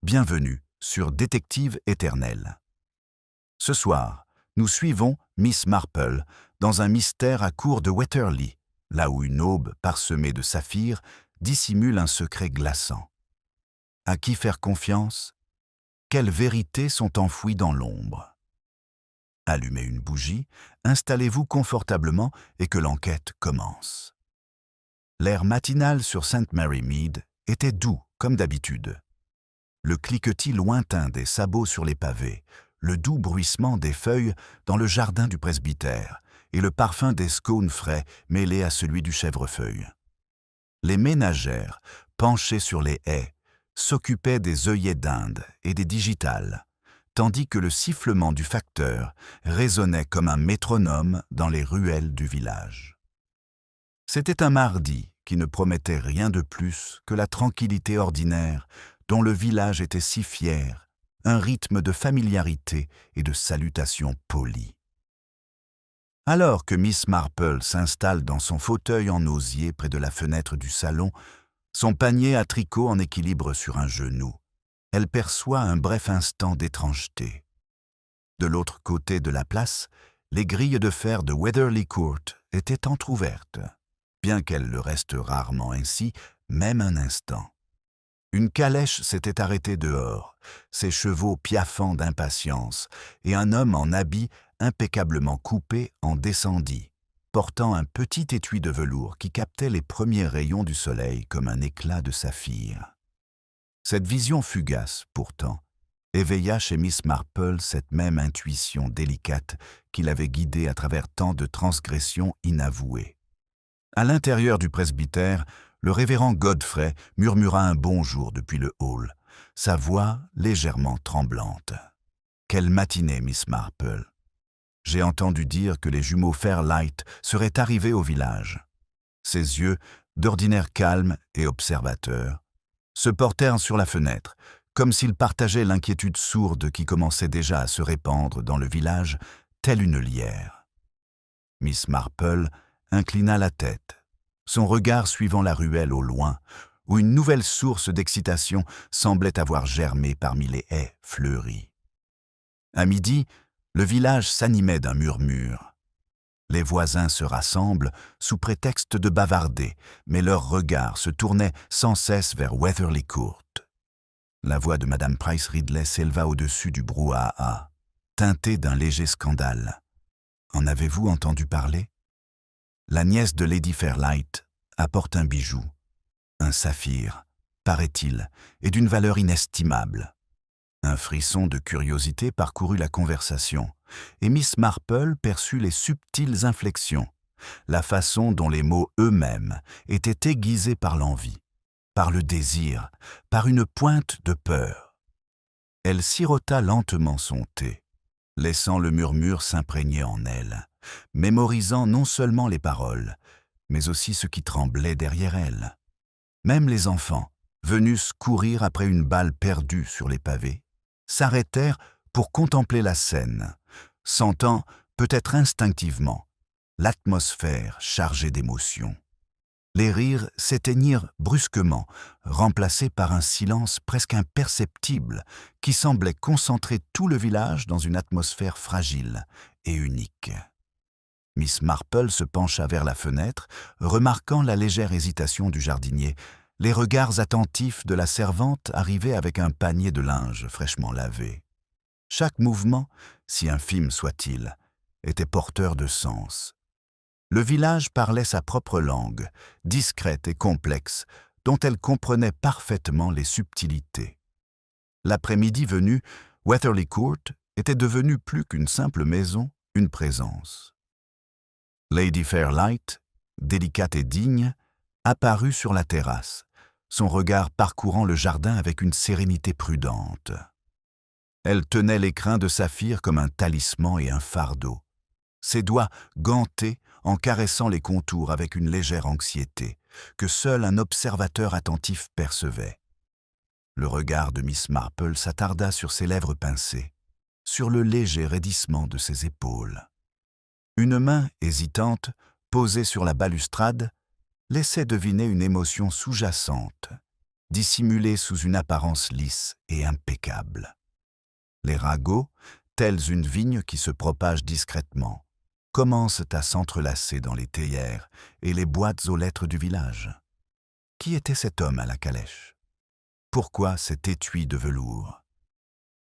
bienvenue sur Détective éternel. Ce soir, nous suivons Miss Marple dans un mystère à court de Wetherly, là où une aube parsemée de saphirs dissimule un secret glaçant. À qui faire confiance? Quelles vérités sont enfouies dans l'ombre? Allumez une bougie, installez-vous confortablement et que l'enquête commence. L'air matinal sur St. Mary Mead était doux, comme d'habitude. Le cliquetis lointain des sabots sur les pavés, le doux bruissement des feuilles dans le jardin du presbytère et le parfum des scones frais mêlé à celui du chèvrefeuille. Les ménagères, penchées sur les haies, s'occupaient des œillets d'Inde et des digitales, tandis que le sifflement du facteur résonnait comme un métronome dans les ruelles du village. C'était un mardi qui ne promettait rien de plus que la tranquillité ordinaire dont le village était si fier, un rythme de familiarité et de salutations polies. Alors que Miss Marple s'installe dans son fauteuil en osier près de la fenêtre du salon, son panier à tricot en équilibre sur un genou, elle perçoit un bref instant d'étrangeté. De l'autre côté de la place, les grilles de fer de Wetherly Court étaient entr'ouvertes, bien qu'elles le restent rarement ainsi, même un instant. Une calèche s'était arrêtée dehors, ses chevaux piaffant d'impatience, et un homme en habit impeccablement coupé en descendit, portant un petit étui de velours qui captait les premiers rayons du soleil comme un éclat de saphir. Cette vision fugace, pourtant, éveilla chez Miss Marple cette même intuition délicate qui l'avait guidée à travers tant de transgressions inavouées. À l'intérieur du presbytère, le révérend Godfrey murmura un bonjour depuis le hall, sa voix légèrement tremblante. « Quelle matinée, Miss Marple! J'ai entendu dire que les jumeaux Fairlight seraient arrivés au village. » Ses yeux, d'ordinaire calmes et observateurs, se portèrent sur la fenêtre, comme s'ils partageaient l'inquiétude sourde qui commençait déjà à se répandre dans le village, telle une lierre. Miss Marple inclina la tête, son regard suivant la ruelle au loin, où une nouvelle source d'excitation semblait avoir germé parmi les haies fleuries. À midi, le village s'animait d'un murmure. Les voisins se rassemblent sous prétexte de bavarder, mais leurs regards se tournaient sans cesse vers Wetherly Court. La voix de Madame Price Ridley s'éleva au-dessus du brouhaha, teintée d'un léger scandale. « En avez-vous entendu parler ? La nièce de Lady Fairlight apporte un bijou, un saphir, paraît-il, et d'une valeur inestimable. » Un frisson de curiosité parcourut la conversation, et Miss Marple perçut les subtiles inflexions, la façon dont les mots eux-mêmes étaient aiguisés par l'envie, par le désir, par une pointe de peur. Elle sirota lentement son thé, laissant le murmure s'imprégner en elle, mémorisant non seulement les paroles, mais aussi ce qui tremblait derrière elle. Même les enfants, venus courir après une balle perdue sur les pavés, s'arrêtèrent pour contempler la scène, sentant, peut-être instinctivement, l'atmosphère chargée d'émotions. Les rires s'éteignirent brusquement, remplacés par un silence presque imperceptible qui semblait concentrer tout le village dans une atmosphère fragile et unique. Miss Marple se pencha vers la fenêtre, remarquant la légère hésitation du jardinier, les regards attentifs de la servante arrivée avec un panier de linge fraîchement lavé. Chaque mouvement, si infime soit-il, était porteur de sens. Le village parlait sa propre langue, discrète et complexe, dont elle comprenait parfaitement les subtilités. L'après-midi venu, Wetherly Court était devenue plus qu'une simple maison, une présence. Lady Fairlight, délicate et digne, apparut sur la terrasse, son regard parcourant le jardin avec une sérénité prudente. Elle tenait l'écrin de saphir comme un talisman et un fardeau, ses doigts gantés en caressant les contours avec une légère anxiété que seul un observateur attentif percevait. Le regard de Miss Marple s'attarda sur ses lèvres pincées, sur le léger raidissement de ses épaules. Une main hésitante, posée sur la balustrade, laissait deviner une émotion sous-jacente, dissimulés sous une apparence lisse et impeccable. Les ragots, tels une vigne qui se propage discrètement, commencent à s'entrelacer dans les théières et les boîtes aux lettres du village. Qui était cet homme à la calèche? Pourquoi cet étui de velours?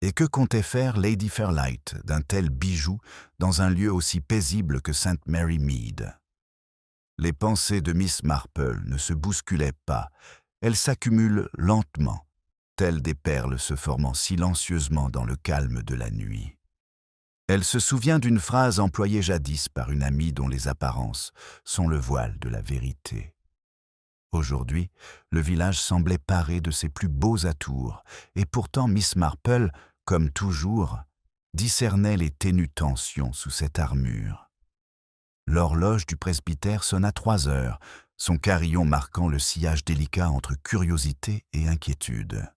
Et que comptait faire Lady Fairlight d'un tel bijou dans un lieu aussi paisible que St. Mary Mead? Les pensées de Miss Marple ne se bousculaient pas, elles s'accumulent lentement, telles des perles se formant silencieusement dans le calme de la nuit. Elle se souvient d'une phrase employée jadis par une amie dont les apparences sont le voile de la vérité. Aujourd'hui, le village semblait paré de ses plus beaux atours, et pourtant Miss Marple, comme toujours, discernait les ténues tensions sous cette armure. L'horloge du presbytère sonna 3 heures, son carillon marquant le sillage délicat entre curiosité et inquiétude.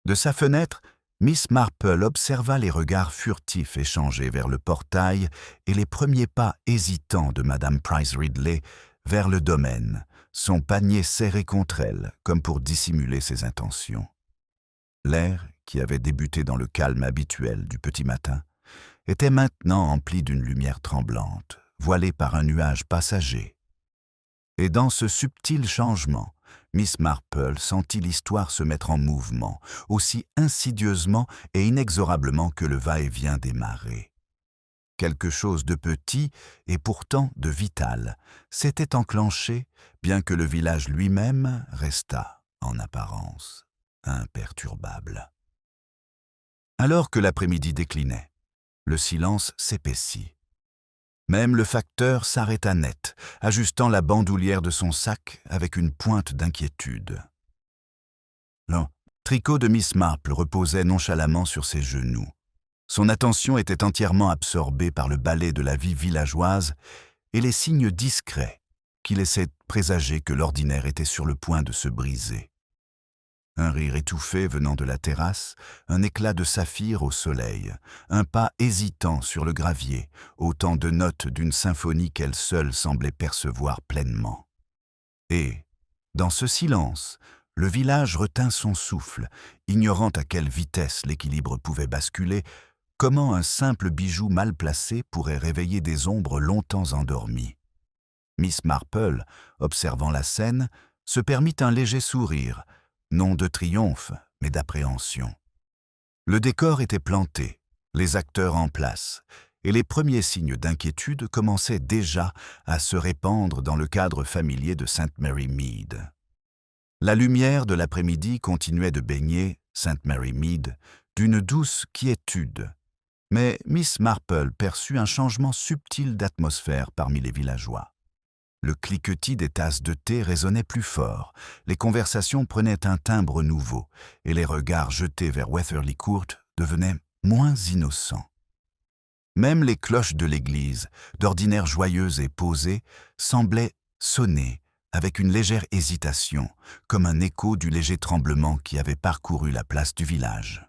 De sa fenêtre, Miss Marple observa les regards furtifs échangés vers le portail et les premiers pas hésitants de Madame Price Ridley vers le domaine, son panier serré contre elle, comme pour dissimuler ses intentions. L'air, qui avait débuté dans le calme habituel du petit matin, était maintenant empli d'une lumière tremblante, voilée par un nuage passager. Et dans ce subtil changement, Miss Marple sentit l'histoire se mettre en mouvement, aussi insidieusement et inexorablement que le va-et-vient des marées. Quelque chose de petit et pourtant de vital s'était enclenché, bien que le village lui-même restât, en apparence, imperturbable. Alors que l'après-midi déclinait, le silence s'épaissit. Même le facteur s'arrêta net, ajustant la bandoulière de son sac avec une pointe d'inquiétude. Le tricot de Miss Marple reposait nonchalamment sur ses genoux. Son attention était entièrement absorbée par le balai de la vie villageoise et les signes discrets qui laissaient présager que l'ordinaire était sur le point de se briser. Un rire étouffé venant de la terrasse, un éclat de saphir au soleil, un pas hésitant sur le gravier, autant de notes d'une symphonie qu'elle seule semblait percevoir pleinement. Et, dans ce silence, le village retint son souffle, ignorant à quelle vitesse l'équilibre pouvait basculer, comment un simple bijou mal placé pourrait réveiller des ombres longtemps endormies. Miss Marple, observant la scène, se permit un léger sourire, non de triomphe, mais d'appréhension. Le décor était planté, les acteurs en place, et les premiers signes d'inquiétude commençaient déjà à se répandre dans le cadre familier de St. Mary Mead. La lumière de l'après-midi continuait de baigner St. Mary Mead d'une douce quiétude, mais Miss Marple perçut un changement subtil d'atmosphère parmi les villageois. Le cliquetis des tasses de thé résonnait plus fort, les conversations prenaient un timbre nouveau, et les regards jetés vers Wetherly Court devenaient moins innocents. Même les cloches de l'église, d'ordinaire joyeuses et posées, semblaient sonner avec une légère hésitation, comme un écho du léger tremblement qui avait parcouru la place du village.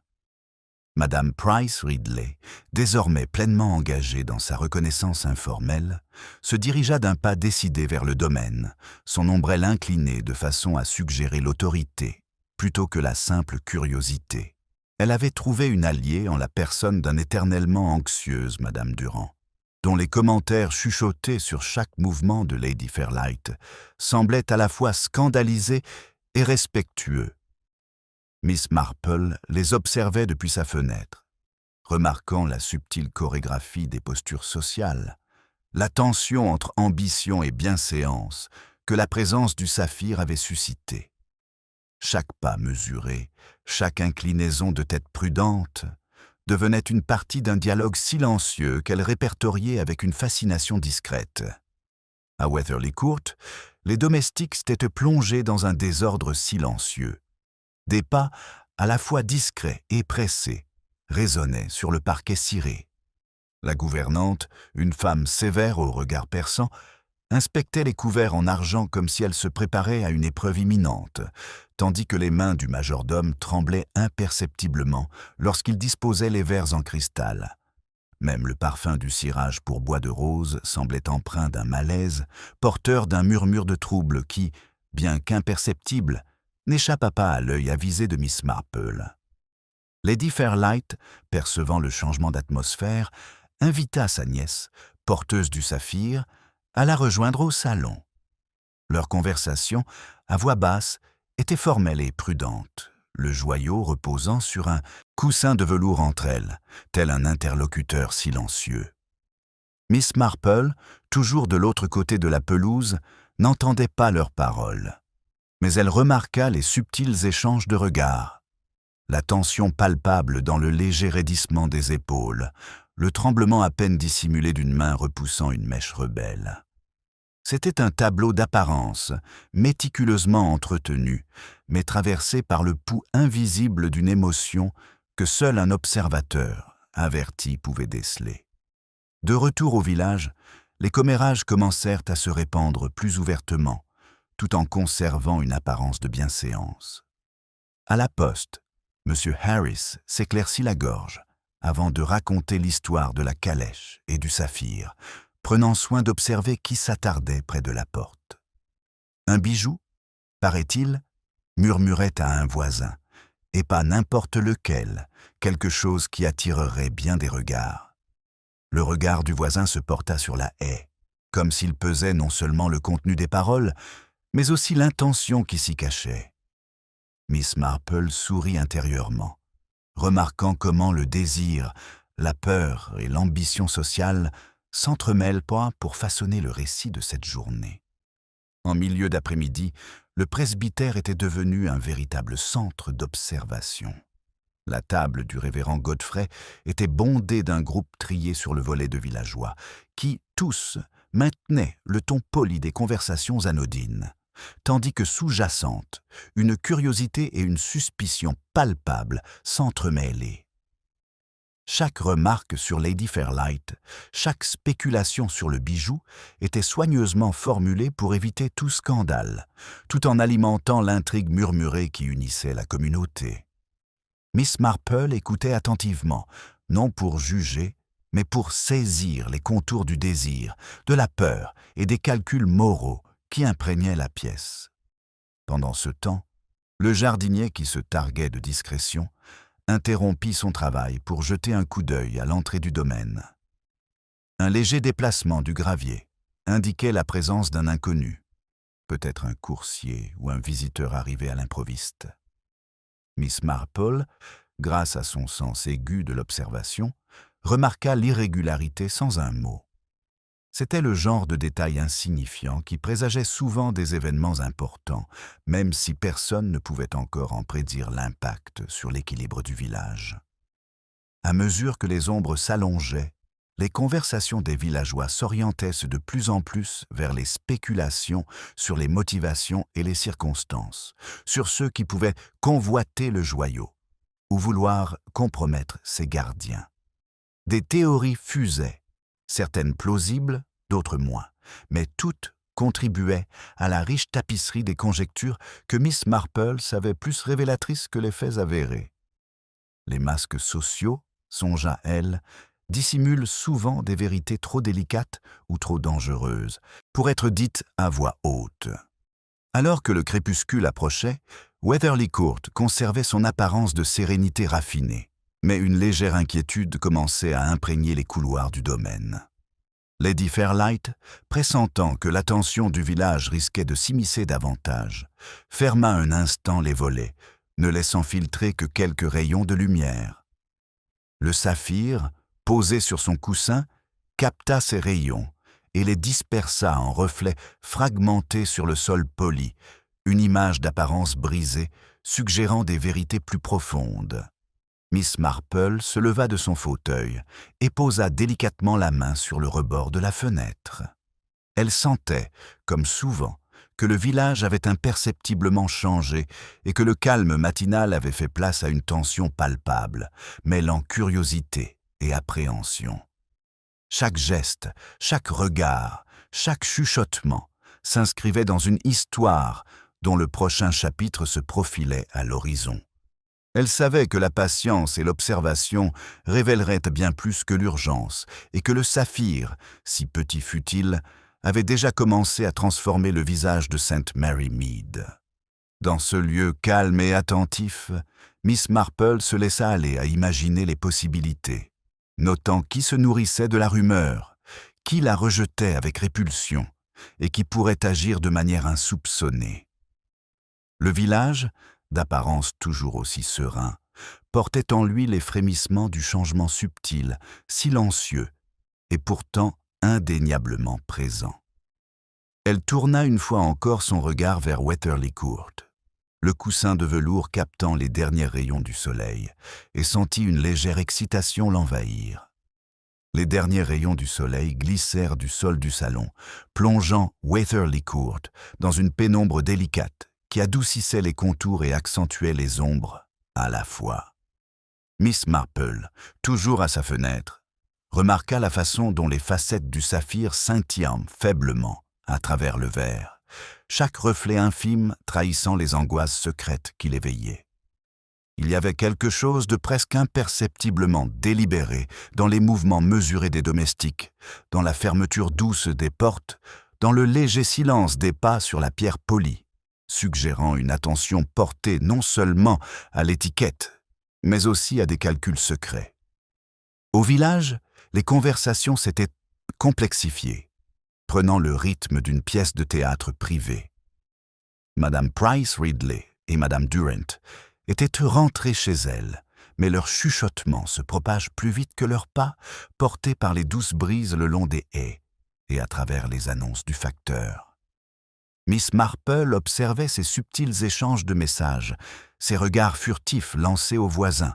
Madame Price Ridley, désormais pleinement engagée dans sa reconnaissance informelle, se dirigea d'un pas décidé vers le domaine, son ombrelle inclinée de façon à suggérer l'autorité, plutôt que la simple curiosité. Elle avait trouvé une alliée en la personne d'un éternellement anxieuse Madame Durand, dont les commentaires chuchotés sur chaque mouvement de Lady Fairlight semblaient à la fois scandalisés et respectueux. Miss Marple les observait depuis sa fenêtre, remarquant la subtile chorégraphie des postures sociales, la tension entre ambition et bienséance que la présence du saphir avait suscité. Chaque pas mesuré, chaque inclinaison de tête prudente devenait une partie d'un dialogue silencieux qu'elle répertoriait avec une fascination discrète. À Wetherly Court, les domestiques s'étaient plongés dans un désordre silencieux. Des pas à la fois discrets et pressés résonnaient sur le parquet ciré. La gouvernante, une femme sévère au regard perçant, inspectait les couverts en argent comme si elle se préparait à une épreuve imminente, tandis que les mains du majordome tremblaient imperceptiblement lorsqu'il disposait les verres en cristal. Même le parfum du cirage pour bois de rose semblait empreint d'un malaise, porteur d'un murmure de trouble qui, bien qu'imperceptible, n'échappa pas à l'œil avisé de Miss Marple. Lady Fairlight, percevant le changement d'atmosphère, invita sa nièce, porteuse du saphir, à la rejoindre au salon. Leur conversation, à voix basse, était formelle et prudente, le joyau reposant sur un coussin de velours entre elles, tel un interlocuteur silencieux. Miss Marple, toujours de l'autre côté de la pelouse, n'entendait pas leurs paroles, mais elle remarqua les subtils échanges de regards, la tension palpable dans le léger raidissement des épaules, le tremblement à peine dissimulé d'une main repoussant une mèche rebelle. C'était un tableau d'apparence, méticuleusement entretenu, mais traversé par le pouls invisible d'une émotion que seul un observateur, averti, pouvait déceler. De retour au village, les commérages commencèrent à se répandre plus ouvertement, tout en conservant une apparence de bienséance. À la poste, M. Harris s'éclaircit la gorge, avant de raconter l'histoire de la calèche et du saphir, prenant soin d'observer qui s'attardait près de la porte. Un bijou, paraît-il, murmurait à un voisin, et pas n'importe lequel, quelque chose qui attirerait bien des regards. Le regard du voisin se porta sur la haie, comme s'il pesait non seulement le contenu des paroles, mais aussi l'intention qui s'y cachait. Miss Marple sourit intérieurement, remarquant comment le désir, la peur et l'ambition sociale s'entremêlent pour façonner le récit de cette journée. En milieu d'après-midi, le presbytère était devenu un véritable centre d'observation. La table du révérend Godfrey était bondée d'un groupe trié sur le volet de villageois, qui, tous, maintenaient le ton poli des conversations anodines, tandis que sous-jacentes, une curiosité et une suspicion palpables s'entremêlaient. Chaque remarque sur Lady Fairlight, chaque spéculation sur le bijou était soigneusement formulée pour éviter tout scandale, tout en alimentant l'intrigue murmurée qui unissait la communauté. Miss Marple écoutait attentivement, non pour juger, mais pour saisir les contours du désir, de la peur et des calculs moraux qui imprégnaient la pièce. Pendant ce temps, le jardinier qui se targuait de discrétion interrompit son travail pour jeter un coup d'œil à l'entrée du domaine. Un léger déplacement du gravier indiquait la présence d'un inconnu, peut-être un coursier ou un visiteur arrivé à l'improviste. Miss Marple, grâce à son sens aigu de l'observation, remarqua l'irrégularité sans un mot. C'était le genre de détail insignifiant qui présageait souvent des événements importants, même si personne ne pouvait encore en prédire l'impact sur l'équilibre du village. À mesure que les ombres s'allongeaient, les conversations des villageois s'orientaient de plus en plus vers les spéculations sur les motivations et les circonstances, sur ceux qui pouvaient convoiter le joyau ou vouloir compromettre ses gardiens. Des théories fusaient, certaines plausibles, d'autres moins, mais toutes contribuaient à la riche tapisserie des conjectures que Miss Marple savait plus révélatrices que les faits avérés. Les masques sociaux, songea-elle, dissimulent souvent des vérités trop délicates ou trop dangereuses pour être dites à voix haute. Alors que le crépuscule approchait, Weatherly Court conservait son apparence de sérénité raffinée, mais une légère inquiétude commençait à imprégner les couloirs du domaine. Lady Fairlight, pressentant que l'attention du village risquait de s'immiscer davantage, ferma un instant les volets, ne laissant filtrer que quelques rayons de lumière. Le saphir, posé sur son coussin, capta ces rayons et les dispersa en reflets fragmentés sur le sol poli, une image d'apparence brisée, suggérant des vérités plus profondes. Miss Marple se leva de son fauteuil et posa délicatement la main sur le rebord de la fenêtre. Elle sentait, comme souvent, que le village avait imperceptiblement changé et que le calme matinal avait fait place à une tension palpable, mêlant curiosité et appréhension. Chaque geste, chaque regard, chaque chuchotement s'inscrivait dans une histoire dont le prochain chapitre se profilait à l'horizon. Elle savait que la patience et l'observation révéleraient bien plus que l'urgence et que le saphir, si petit fût-il, avait déjà commencé à transformer le visage de Sainte Mary Mead. Dans ce lieu calme et attentif, Miss Marple se laissa aller à imaginer les possibilités, notant qui se nourrissait de la rumeur, qui la rejetait avec répulsion et qui pourrait agir de manière insoupçonnée. Le village, d'apparence toujours aussi serein, portait en lui les frémissements du changement subtil, silencieux et pourtant indéniablement présent. Elle tourna une fois encore son regard vers Wetherly Court, le coussin de velours captant les derniers rayons du soleil, et sentit une légère excitation l'envahir. Les derniers rayons du soleil glissèrent du sol du salon, plongeant Wetherly Court dans une pénombre délicate qui adoucissait les contours et accentuait les ombres à la fois. Miss Marple, toujours à sa fenêtre, remarqua la façon dont les facettes du saphir scintillaient faiblement à travers le verre, chaque reflet infime trahissant les angoisses secrètes qui l'éveillaient. Il y avait quelque chose de presque imperceptiblement délibéré dans les mouvements mesurés des domestiques, dans la fermeture douce des portes, dans le léger silence des pas sur la pierre polie, suggérant une attention portée non seulement à l'étiquette, mais aussi à des calculs secrets. Au village, les conversations s'étaient complexifiées, prenant le rythme d'une pièce de théâtre privée. Madame Price Ridley et Madame Durrant étaient rentrées chez elles, mais leur chuchotement se propage plus vite que leurs pas, portés par les douces brises le long des haies et à travers les annonces du facteur. Miss Marple observait ces subtils échanges de messages, ces regards furtifs lancés aux voisins,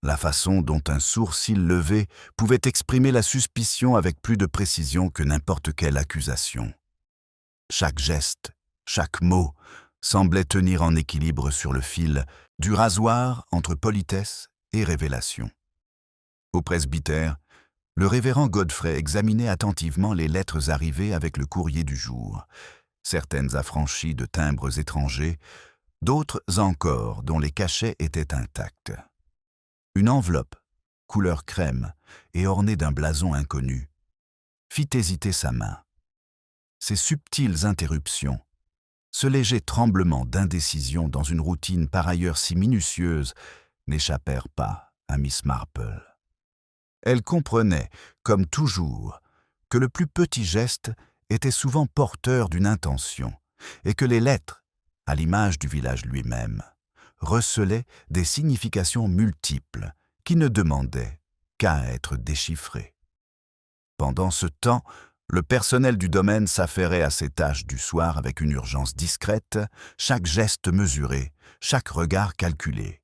la façon dont un sourcil levé pouvait exprimer la suspicion avec plus de précision que n'importe quelle accusation. Chaque geste, chaque mot semblait tenir en équilibre sur le fil du rasoir entre politesse et révélation. Au presbytère, le révérend Godfrey examinait attentivement les lettres arrivées avec le courrier du jour, certaines affranchies de timbres étrangers, d'autres encore dont les cachets étaient intacts. Une enveloppe, couleur crème et ornée d'un blason inconnu, fit hésiter sa main. Ces subtiles interruptions, ce léger tremblement d'indécision dans une routine par ailleurs si minutieuse, n'échappèrent pas à Miss Marple. Elle comprenait, comme toujours, que le plus petit geste était souvent porteur d'une intention, et que les lettres, à l'image du village lui-même, recelaient des significations multiples qui ne demandaient qu'à être déchiffrées. Pendant ce temps, le personnel du domaine s'affairait à ses tâches du soir avec une urgence discrète, chaque geste mesuré, chaque regard calculé.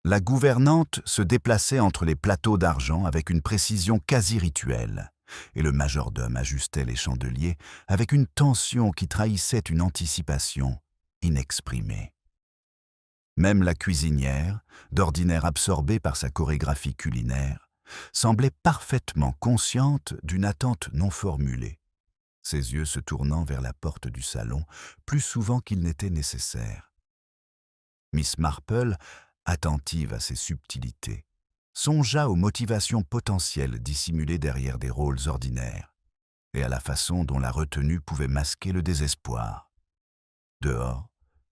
La gouvernante se déplaçait entre les plateaux d'argent avec une précision quasi rituelle, et le majordome ajustait les chandeliers avec une tension qui trahissait une anticipation inexprimée. Même la cuisinière, d'ordinaire absorbée par sa chorégraphie culinaire, semblait parfaitement consciente d'une attente non formulée, ses yeux se tournant vers la porte du salon plus souvent qu'il n'était nécessaire. Miss Marple, attentive à ces subtilités, songea aux motivations potentielles dissimulées derrière des rôles ordinaires, et à la façon dont la retenue pouvait masquer le désespoir. Dehors,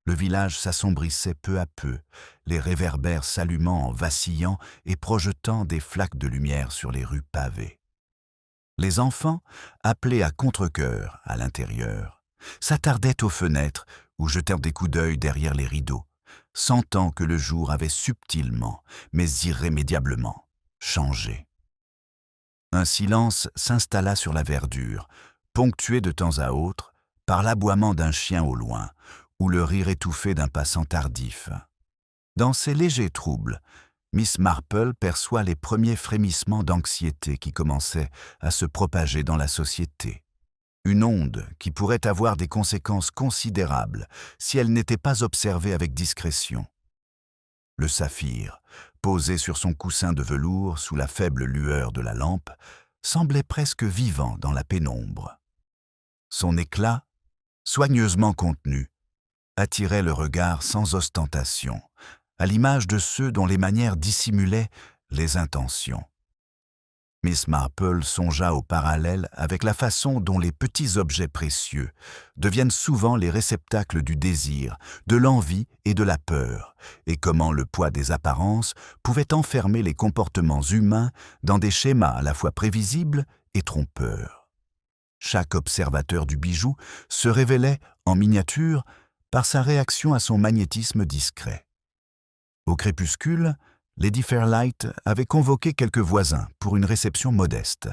le village s'assombrissait peu à peu, les réverbères s'allumant en vacillant et projetant des flaques de lumière sur les rues pavées. Les enfants, appelés à contre-cœur à l'intérieur, s'attardaient aux fenêtres ou jetèrent des coups d'œil derrière les rideaux, sentant que le jour avait subtilement, mais irrémédiablement, changé. Un silence s'installa sur la verdure, ponctué de temps à autre par l'aboiement d'un chien au loin, ou le rire étouffé d'un passant tardif. Dans ces légers troubles, Miss Marple perçoit les premiers frémissements d'anxiété qui commençaient à se propager dans la société. Une onde qui pourrait avoir des conséquences considérables si elle n'était pas observée avec discrétion. Le saphir, posé sur son coussin de velours sous la faible lueur de la lampe, semblait presque vivant dans la pénombre. Son éclat, soigneusement contenu, attirait le regard sans ostentation, à l'image de ceux dont les manières dissimulaient les intentions. Miss Marple songea au parallèle avec la façon dont les petits objets précieux deviennent souvent les réceptacles du désir, de l'envie et de la peur, et comment le poids des apparences pouvait enfermer les comportements humains dans des schémas à la fois prévisibles et trompeurs. Chaque observateur du bijou se révélait, en miniature, par sa réaction à son magnétisme discret. Au crépuscule, Lady Fairlight avait convoqué quelques voisins pour une réception modeste,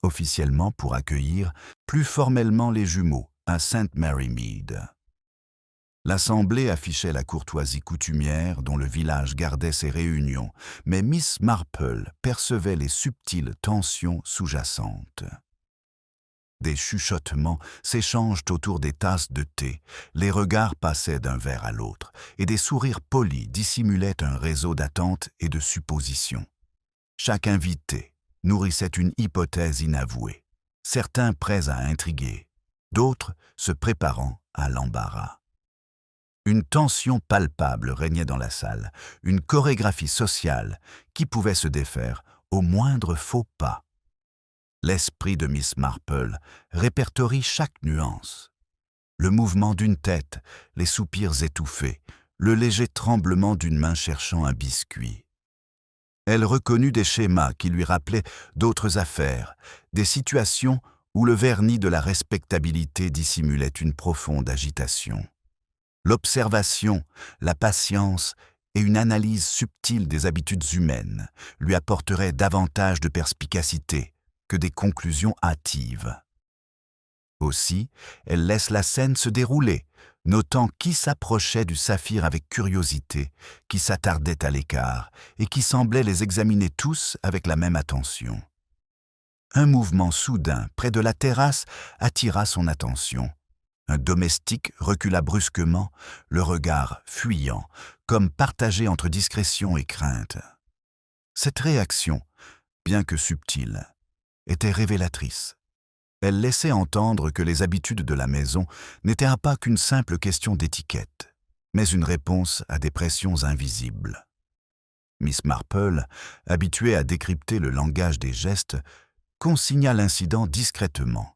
officiellement pour accueillir plus formellement les jumeaux à St. Mary Mead. L'assemblée affichait la courtoisie coutumière dont le village gardait ses réunions, mais Miss Marple percevait les subtiles tensions sous-jacentes. Des chuchotements s'échangent autour des tasses de thé, les regards passaient d'un verre à l'autre, et des sourires polis dissimulaient un réseau d'attentes et de suppositions. Chaque invité nourrissait une hypothèse inavouée, certains prêts à intriguer, d'autres se préparant à l'embarras. Une tension palpable régnait dans la salle, une chorégraphie sociale qui pouvait se défaire au moindre faux pas. L'esprit de Miss Marple répertorie chaque nuance. Le mouvement d'une tête, les soupirs étouffés, le léger tremblement d'une main cherchant un biscuit. Elle reconnut des schémas qui lui rappelaient d'autres affaires, des situations où le vernis de la respectabilité dissimulait une profonde agitation. L'observation, la patience et une analyse subtile des habitudes humaines lui apporteraient davantage de perspicacité que des conclusions hâtives. Aussi, elle laisse la scène se dérouler, notant qui s'approchait du saphir avec curiosité, qui s'attardait à l'écart et qui semblait les examiner tous avec la même attention. Un mouvement soudain près de la terrasse attira son attention. Un domestique recula brusquement, le regard fuyant, comme partagé entre discrétion et crainte. Cette réaction, bien que subtile, était révélatrice. Elle laissait entendre que les habitudes de la maison n'étaient pas qu'une simple question d'étiquette, mais une réponse à des pressions invisibles. Miss Marple, habituée à décrypter le langage des gestes, consigna l'incident discrètement,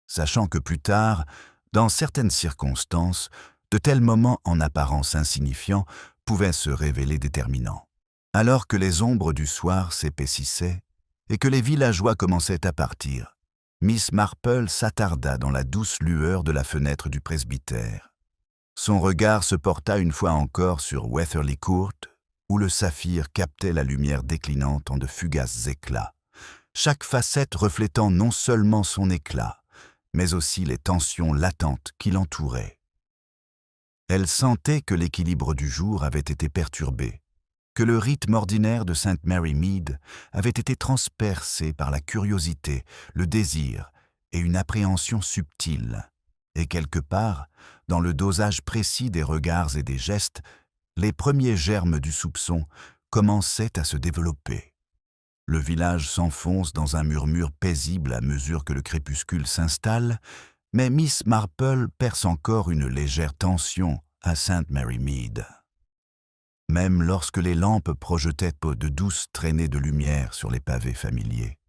sachant que plus tard, dans certaines circonstances, de tels moments en apparence insignifiants pouvaient se révéler déterminants. Alors que les ombres du soir s'épaississaient et que les villageois commençaient à partir, Miss Marple s'attarda dans la douce lueur de la fenêtre du presbytère. Son regard se porta une fois encore sur Weatherly Court, où le saphir captait la lumière déclinante en de fugaces éclats, chaque facette reflétant non seulement son éclat, mais aussi les tensions latentes qui l'entouraient. Elle sentait que l'équilibre du jour avait été perturbé, que le rythme ordinaire de St. Mary Mead avait été transpercé par la curiosité, le désir et une appréhension subtile, et quelque part, dans le dosage précis des regards et des gestes, les premiers germes du soupçon commençaient à se développer. Le village s'enfonce dans un murmure paisible à mesure que le crépuscule s'installe, mais Miss Marple perce encore une légère tension à St. Mary Mead. Même lorsque les lampes projetaient de douces traînées de lumière sur les pavés familiers,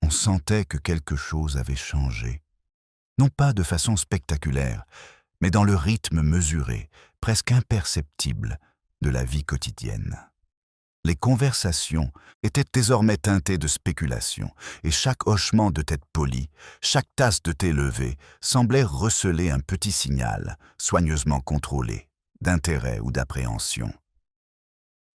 on sentait que quelque chose avait changé. Non pas de façon spectaculaire, mais dans le rythme mesuré, presque imperceptible, de la vie quotidienne. Les conversations étaient désormais teintées de spéculation, et chaque hochement de tête polie, chaque tasse de thé levée, semblait receler un petit signal, soigneusement contrôlé, d'intérêt ou d'appréhension.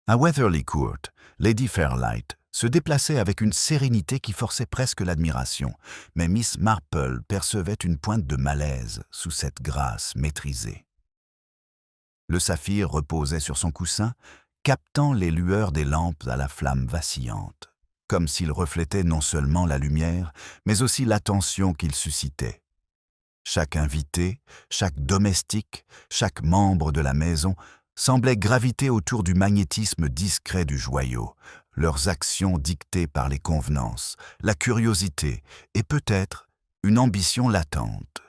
À Weatherly Court, Lady Fairlight se déplaçait avec une sérénité qui forçait presque l'admiration, mais Miss Marple percevait une pointe de malaise sous cette grâce maîtrisée. Le saphir reposait sur son coussin, captant les lueurs des lampes à la flamme vacillante, comme s'il reflétait non seulement la lumière, mais aussi l'attention qu'il suscitait. Chaque invité, chaque domestique, chaque membre de la maison semblait graviter autour du magnétisme discret du joyau, leurs actions dictées par les convenances, la curiosité et peut-être une ambition latente.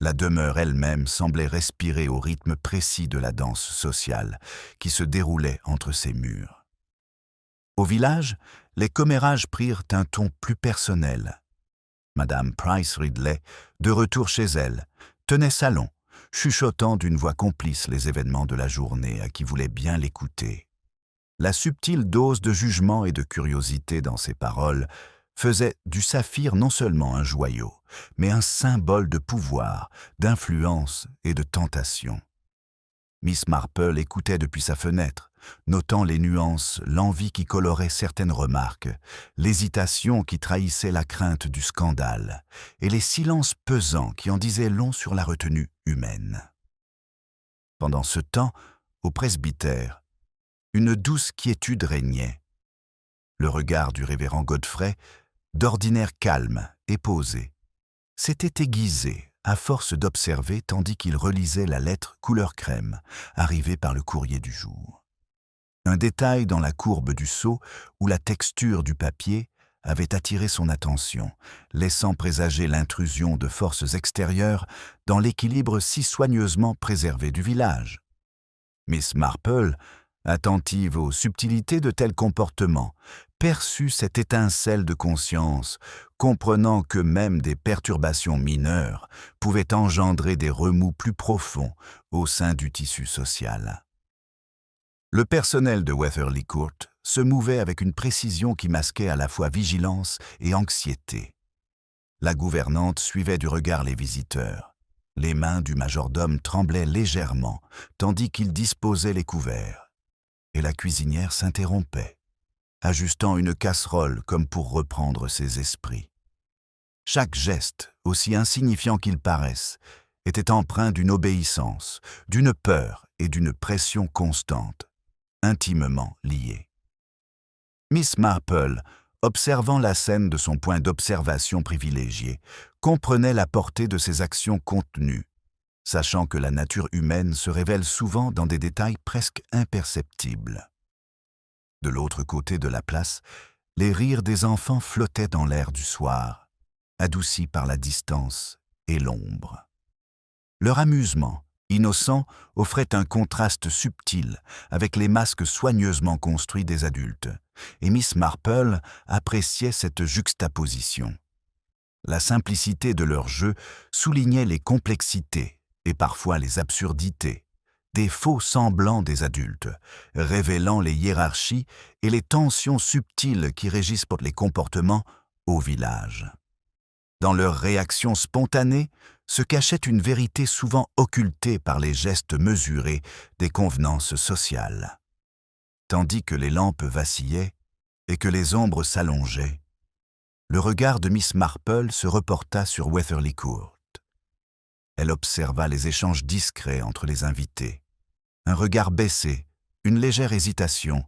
La demeure elle-même semblait respirer au rythme précis de la danse sociale qui se déroulait entre ses murs. Au village, les commérages prirent un ton plus personnel. Madame Price Ridley, de retour chez elle, tenait salon, chuchotant d'une voix complice les événements de la journée à qui voulait bien l'écouter. La subtile dose de jugement et de curiosité dans ses paroles faisait du saphir non seulement un joyau, mais un symbole de pouvoir, d'influence et de tentation. Miss Marple écoutait depuis sa fenêtre, notant les nuances, l'envie qui colorait certaines remarques, l'hésitation qui trahissait la crainte du scandale, et les silences pesants qui en disaient long sur la retenue humaine. Pendant ce temps, au presbytère, une douce quiétude régnait. Le regard du révérend Godfrey, d'ordinaire calme et posé, s'était aiguisé à force d'observer tandis qu'il relisait la lettre couleur crème, arrivée par le courrier du jour. Un détail dans la courbe du sceau ou la texture du papier avait attiré son attention, laissant présager l'intrusion de forces extérieures dans l'équilibre si soigneusement préservé du village. Miss Marple, attentive aux subtilités de tels comportements, perçut cette étincelle de conscience, comprenant que même des perturbations mineures pouvaient engendrer des remous plus profonds au sein du tissu social. Le personnel de Waverley Court se mouvait avec une précision qui masquait à la fois vigilance et anxiété. La gouvernante suivait du regard les visiteurs. Les mains du majordome tremblaient légèrement, tandis qu'il disposait les couverts. Et la cuisinière s'interrompait, ajustant une casserole comme pour reprendre ses esprits. Chaque geste, aussi insignifiant qu'il paraisse, était empreint d'une obéissance, d'une peur et d'une pression constante, intimement liées. Miss Marple, observant la scène de son point d'observation privilégié, comprenait la portée de ses actions contenues, sachant que la nature humaine se révèle souvent dans des détails presque imperceptibles. De l'autre côté de la place, les rires des enfants flottaient dans l'air du soir, adoucis par la distance et l'ombre. Leur amusement, innocent, offrait un contraste subtil avec les masques soigneusement construits des adultes, et Miss Marple appréciait cette juxtaposition. La simplicité de leur jeu soulignait les complexités et parfois les absurdités, des faux semblants des adultes, révélant les hiérarchies et les tensions subtiles qui régissent les comportements au village. Dans leurs réactions spontanées se cachait une vérité souvent occultée par les gestes mesurés des convenances sociales. Tandis que les lampes vacillaient et que les ombres s'allongeaient, le regard de Miss Marple se reporta sur Waverley Court. Elle observa les échanges discrets entre les invités. Un regard baissé, une légère hésitation,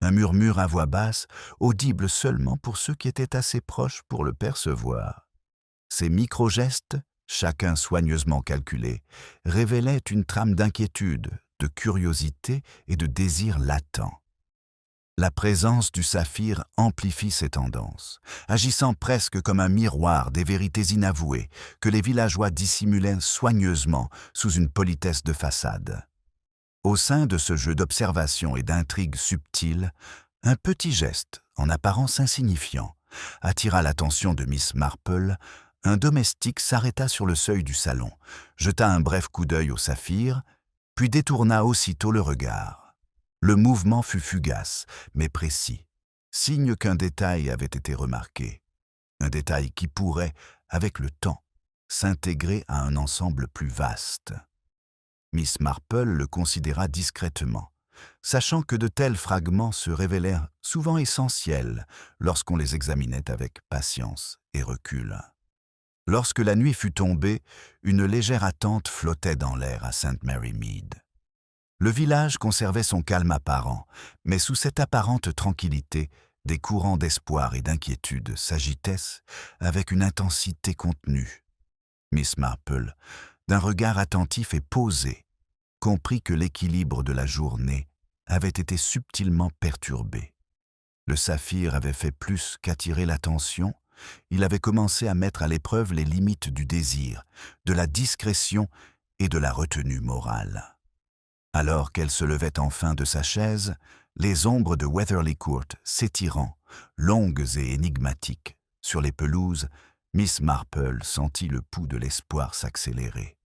un murmure à voix basse, audible seulement pour ceux qui étaient assez proches pour le percevoir. Ces micro-gestes, chacun soigneusement calculé, révélaient une trame d'inquiétude, de curiosité et de désir latent. La présence du saphir amplifie ces tendances, agissant presque comme un miroir des vérités inavouées que les villageois dissimulaient soigneusement sous une politesse de façade. Au sein de ce jeu d'observation et d'intrigue subtile, un petit geste, en apparence insignifiant, attira l'attention de Miss Marple. Un domestique s'arrêta sur le seuil du salon, jeta un bref coup d'œil au saphir, puis détourna aussitôt le regard. Le mouvement fut fugace, mais précis, signe qu'un détail avait été remarqué. Un détail qui pourrait, avec le temps, s'intégrer à un ensemble plus vaste. Miss Marple le considéra discrètement, sachant que de tels fragments se révélèrent souvent essentiels lorsqu'on les examinait avec patience et recul. Lorsque la nuit fut tombée, une légère attente flottait dans l'air à St. Mary Mead. Le village conservait son calme apparent, mais sous cette apparente tranquillité, des courants d'espoir et d'inquiétude s'agitaient avec une intensité contenue. Miss Marple, d'un regard attentif et posé, comprit que l'équilibre de la journée avait été subtilement perturbé. Le saphir avait fait plus qu'attirer l'attention, il avait commencé à mettre à l'épreuve les limites du désir, de la discrétion et de la retenue morale. Alors qu'elle se levait enfin de sa chaise, les ombres de Weatherly Court s'étirant, longues et énigmatiques, sur les pelouses, Miss Marple sentit le pouls de l'espoir s'accélérer.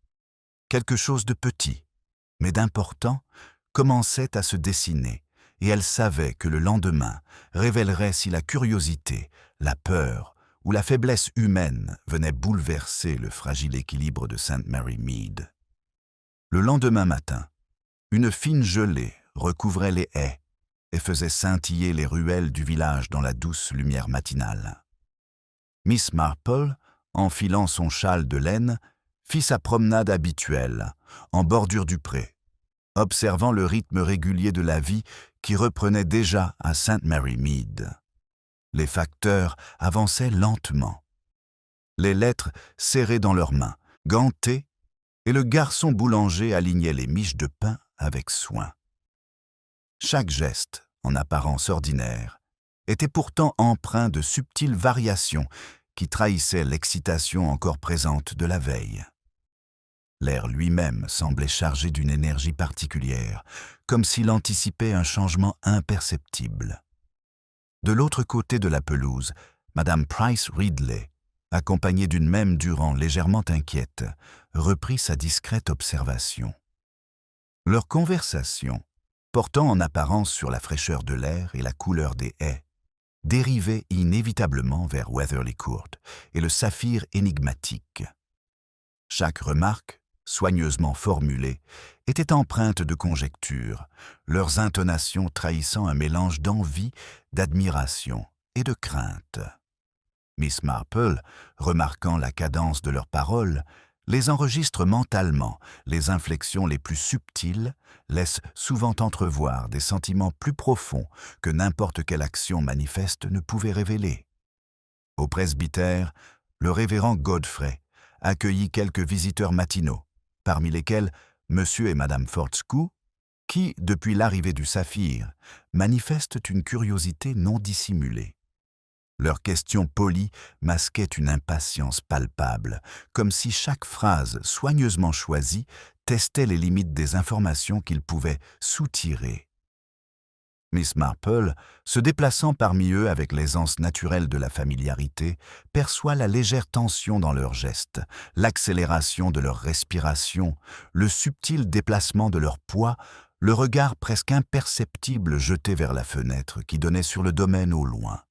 Quelque chose de petit, mais d'important, commençait à se dessiner, et elle savait que le lendemain révélerait si la curiosité, la peur ou la faiblesse humaine venaient bouleverser le fragile équilibre de St. Mary Mead. Le lendemain matin, une fine gelée recouvrait les haies et faisait scintiller les ruelles du village dans la douce lumière matinale. Miss Marple, enfilant son châle de laine, fit sa promenade habituelle, en bordure du pré, observant le rythme régulier de la vie qui reprenait déjà à St. Mary Mead. Les facteurs avançaient lentement. Les lettres serrées dans leurs mains, gantées, et le garçon boulanger alignait les miches de pain avec soin. Chaque geste, en apparence ordinaire, était pourtant empreint de subtiles variations qui trahissaient l'excitation encore présente de la veille. L'air lui-même semblait chargé d'une énergie particulière, comme s'il anticipait un changement imperceptible. De l'autre côté de la pelouse, Madame Price Ridley, accompagnée d'une Mème Durand légèrement inquiète, reprit sa discrète observation. Leur conversation, portant en apparence sur la fraîcheur de l'air et la couleur des haies, dérivait inévitablement vers Weatherly Court et le saphir énigmatique. Chaque remarque, soigneusement formulée, était empreinte de conjectures, leurs intonations trahissant un mélange d'envie, d'admiration et de crainte. Miss Marple, remarquant la cadence de leurs paroles, les enregistre mentalement, les inflexions les plus subtiles laissent souvent entrevoir des sentiments plus profonds que n'importe quelle action manifeste ne pouvait révéler. Au presbytère, le révérend Godfrey accueillit quelques visiteurs matinaux, parmi lesquels M. et Mme Fortescue, qui, depuis l'arrivée du Saphir, manifestent une curiosité non dissimulée. Leurs questions polies masquaient une impatience palpable, comme si chaque phrase soigneusement choisie testait les limites des informations qu'ils pouvaient soutirer. Miss Marple, se déplaçant parmi eux avec l'aisance naturelle de la familiarité, perçoit la légère tension dans leurs gestes, l'accélération de leur respiration, le subtil déplacement de leur poids, le regard presque imperceptible jeté vers la fenêtre qui donnait sur le domaine au loin.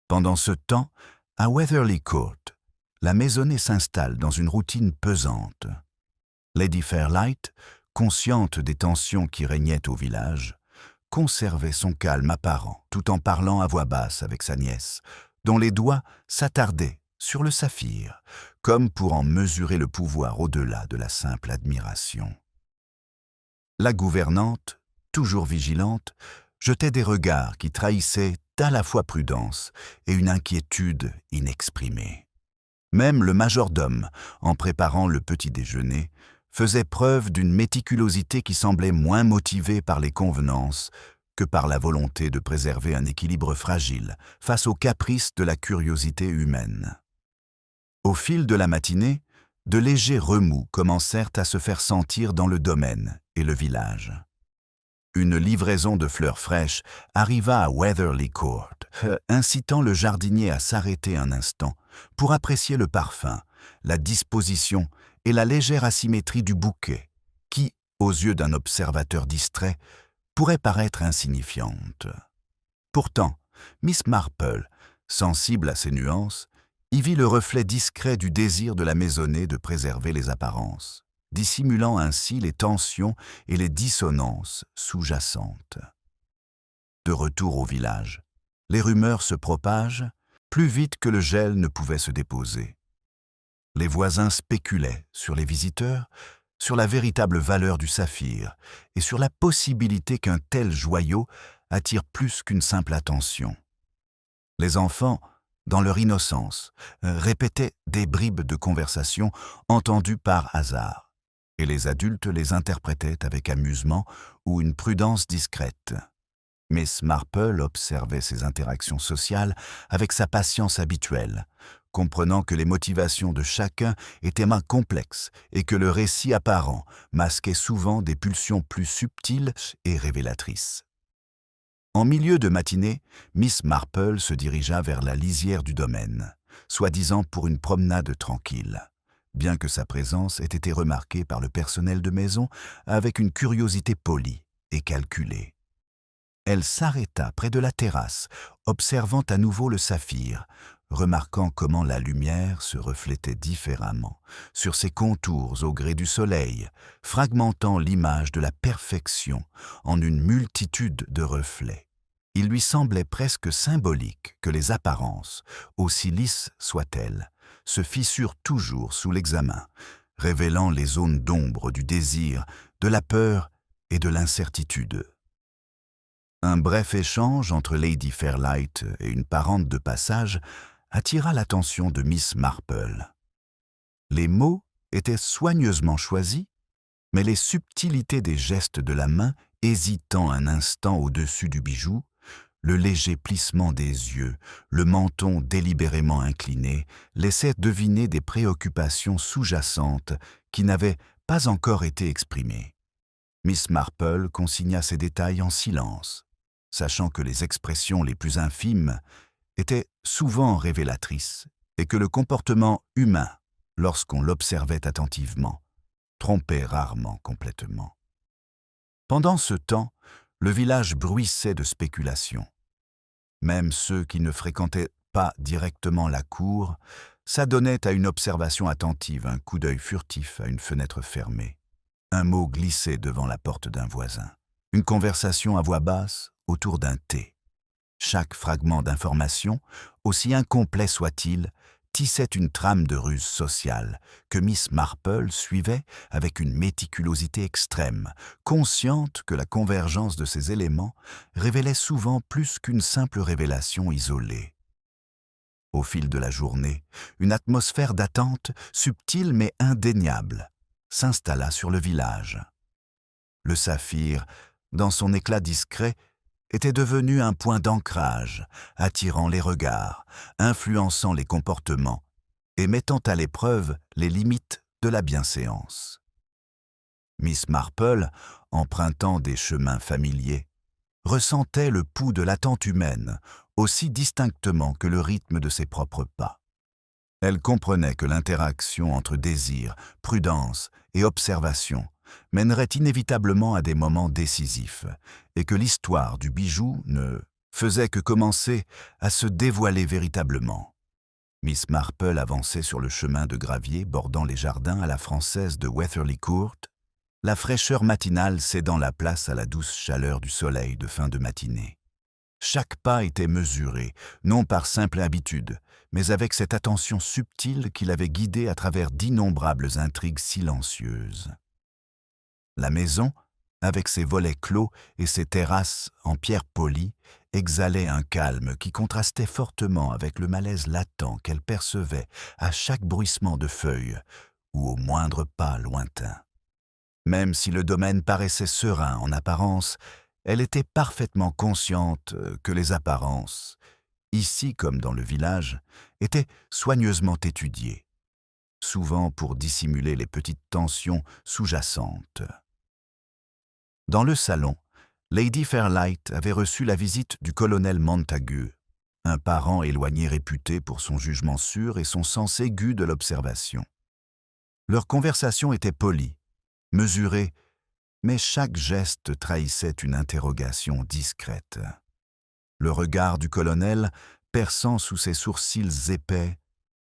Pendant ce temps, à Weatherly Court, la maisonnée s'installe dans une routine pesante. Lady Fairlight, consciente des tensions qui régnaient au village, conservait son calme apparent tout en parlant à voix basse avec sa nièce, dont les doigts s'attardaient sur le saphir, comme pour en mesurer le pouvoir au-delà de la simple admiration. La gouvernante, toujours vigilante, jetait des regards qui trahissaient à la fois prudence et une inquiétude inexprimée. Même le majordome, en préparant le petit déjeuner, faisait preuve d'une méticulosité qui semblait moins motivée par les convenances que par la volonté de préserver un équilibre fragile face aux caprices de la curiosité humaine. Au fil de la matinée, de légers remous commencèrent à se faire sentir dans le domaine et le village. Une livraison de fleurs fraîches arriva à Weatherly Court, incitant le jardinier à s'arrêter un instant pour apprécier le parfum, la disposition et la légère asymétrie du bouquet, qui, aux yeux d'un observateur distrait, pourrait paraître insignifiante. Pourtant, Miss Marple, sensible à ces nuances, y vit le reflet discret du désir de la maisonnée de préserver les apparences, dissimulant ainsi les tensions et les dissonances sous-jacentes. De retour au village, les rumeurs se propagent plus vite que le gel ne pouvait se déposer. Les voisins spéculaient sur les visiteurs, sur la véritable valeur du saphir et sur la possibilité qu'un tel joyau attire plus qu'une simple attention. Les enfants, dans leur innocence, répétaient des bribes de conversation entendues par hasard, et les adultes les interprétaient avec amusement ou une prudence discrète. Miss Marple observait ces interactions sociales avec sa patience habituelle, comprenant que les motivations de chacun étaient moins complexes et que le récit apparent masquait souvent des pulsions plus subtiles et révélatrices. En milieu de matinée, Miss Marple se dirigea vers la lisière du domaine, soi-disant pour une promenade tranquille, bien que sa présence ait été remarquée par le personnel de maison avec une curiosité polie et calculée. Elle s'arrêta près de la terrasse, observant à nouveau le saphir, remarquant comment la lumière se reflétait différemment sur ses contours au gré du soleil, fragmentant l'image de la perfection en une multitude de reflets. Il lui semblait presque symbolique que les apparences, aussi lisses soient-elles, se fissurent toujours sous l'examen, révélant les zones d'ombre du désir, de la peur et de l'incertitude. Un bref échange entre Lady Fairlight et une parente de passage attira l'attention de Miss Marple. Les mots étaient soigneusement choisis, mais les subtilités des gestes de la main hésitant un instant au-dessus du bijou, le léger plissement des yeux, le menton délibérément incliné, laissaient deviner des préoccupations sous-jacentes qui n'avaient pas encore été exprimées. Miss Marple consigna ces détails en silence, sachant que les expressions les plus infimes étaient souvent révélatrices et que le comportement humain, lorsqu'on l'observait attentivement, trompait rarement complètement. Pendant ce temps, le village bruissait de spéculations. Même ceux qui ne fréquentaient pas directement la cour s'adonnaient à une observation attentive, un coup d'œil furtif à une fenêtre fermée, un mot glissé devant la porte d'un voisin, une conversation à voix basse autour d'un thé. Chaque fragment d'information, aussi incomplet soit-il, tissait une trame de ruse sociale que Miss Marple suivait avec une méticulosité extrême, consciente que la convergence de ces éléments révélait souvent plus qu'une simple révélation isolée. Au fil de la journée, une atmosphère d'attente, subtile mais indéniable, s'installa sur le village. Le saphir, dans son éclat discret, était devenu un point d'ancrage, attirant les regards, influençant les comportements et mettant à l'épreuve les limites de la bienséance. Miss Marple, empruntant des chemins familiers, ressentait le pouls de l'attente humaine aussi distinctement que le rythme de ses propres pas. Elle comprenait que l'interaction entre désir, prudence et observation mènerait inévitablement à des moments décisifs, et que l'histoire du bijou ne faisait que commencer à se dévoiler véritablement. Miss Marple avançait sur le chemin de gravier bordant les jardins à la française de Wetherly Court, la fraîcheur matinale cédant la place à la douce chaleur du soleil de fin de matinée. Chaque pas était mesuré, non par simple habitude, mais avec cette attention subtile qui l'avait guidée à travers d'innombrables intrigues silencieuses. La maison, avec ses volets clos et ses terrasses en pierre polie, exhalait un calme qui contrastait fortement avec le malaise latent qu'elle percevait à chaque bruissement de feuilles ou au moindre pas lointain. Même si le domaine paraissait serein en apparence, elle était parfaitement consciente que les apparences, ici comme dans le village, étaient soigneusement étudiées, souvent pour dissimuler les petites tensions sous-jacentes. Dans le salon, Lady Fairlight avait reçu la visite du colonel Montagu, un parent éloigné réputé pour son jugement sûr et son sens aigu de l'observation. Leur conversation était polie, mesurée, mais chaque geste trahissait une interrogation discrète. Le regard du colonel, perçant sous ses sourcils épais,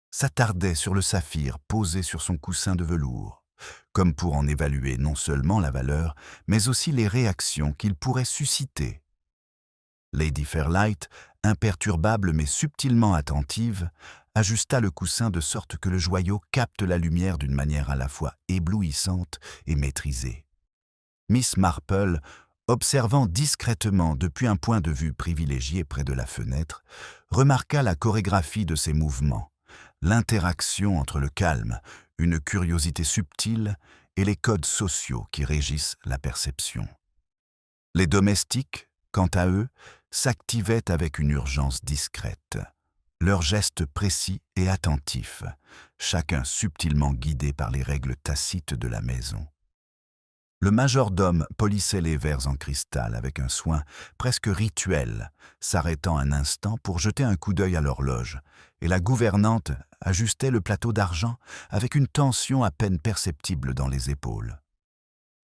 s'attardait sur le saphir posé sur son coussin de velours, comme pour en évaluer non seulement la valeur, mais aussi les réactions qu'il pourrait susciter. Lady Fairlight, imperturbable mais subtilement attentive, ajusta le coussin de sorte que le joyau capte la lumière d'une manière à la fois éblouissante et maîtrisée. Miss Marple, observant discrètement depuis un point de vue privilégié près de la fenêtre, remarqua la chorégraphie de ses mouvements, l'interaction entre le calme, une curiosité subtile et les codes sociaux qui régissent la perception. Les domestiques, quant à eux, s'activaient avec une urgence discrète, leurs gestes précis et attentifs, chacun subtilement guidé par les règles tacites de la maison. Le majordome polissait les verres en cristal avec un soin presque rituel, s'arrêtant un instant pour jeter un coup d'œil à l'horloge, et la gouvernante ajustait le plateau d'argent avec une tension à peine perceptible dans les épaules.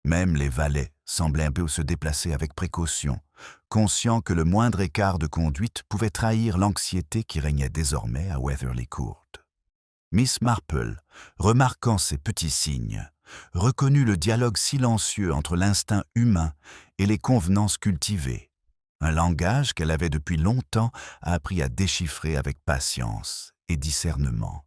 Même les valets semblaient un peu se déplacer avec précaution, conscients que le moindre écart de conduite pouvait trahir l'anxiété qui régnait désormais à Weatherly Court. Miss Marple, remarquant ces petits signes, reconnut le dialogue silencieux entre l'instinct humain et les convenances cultivées, un langage qu'elle avait depuis longtemps appris à déchiffrer avec patience et discernement.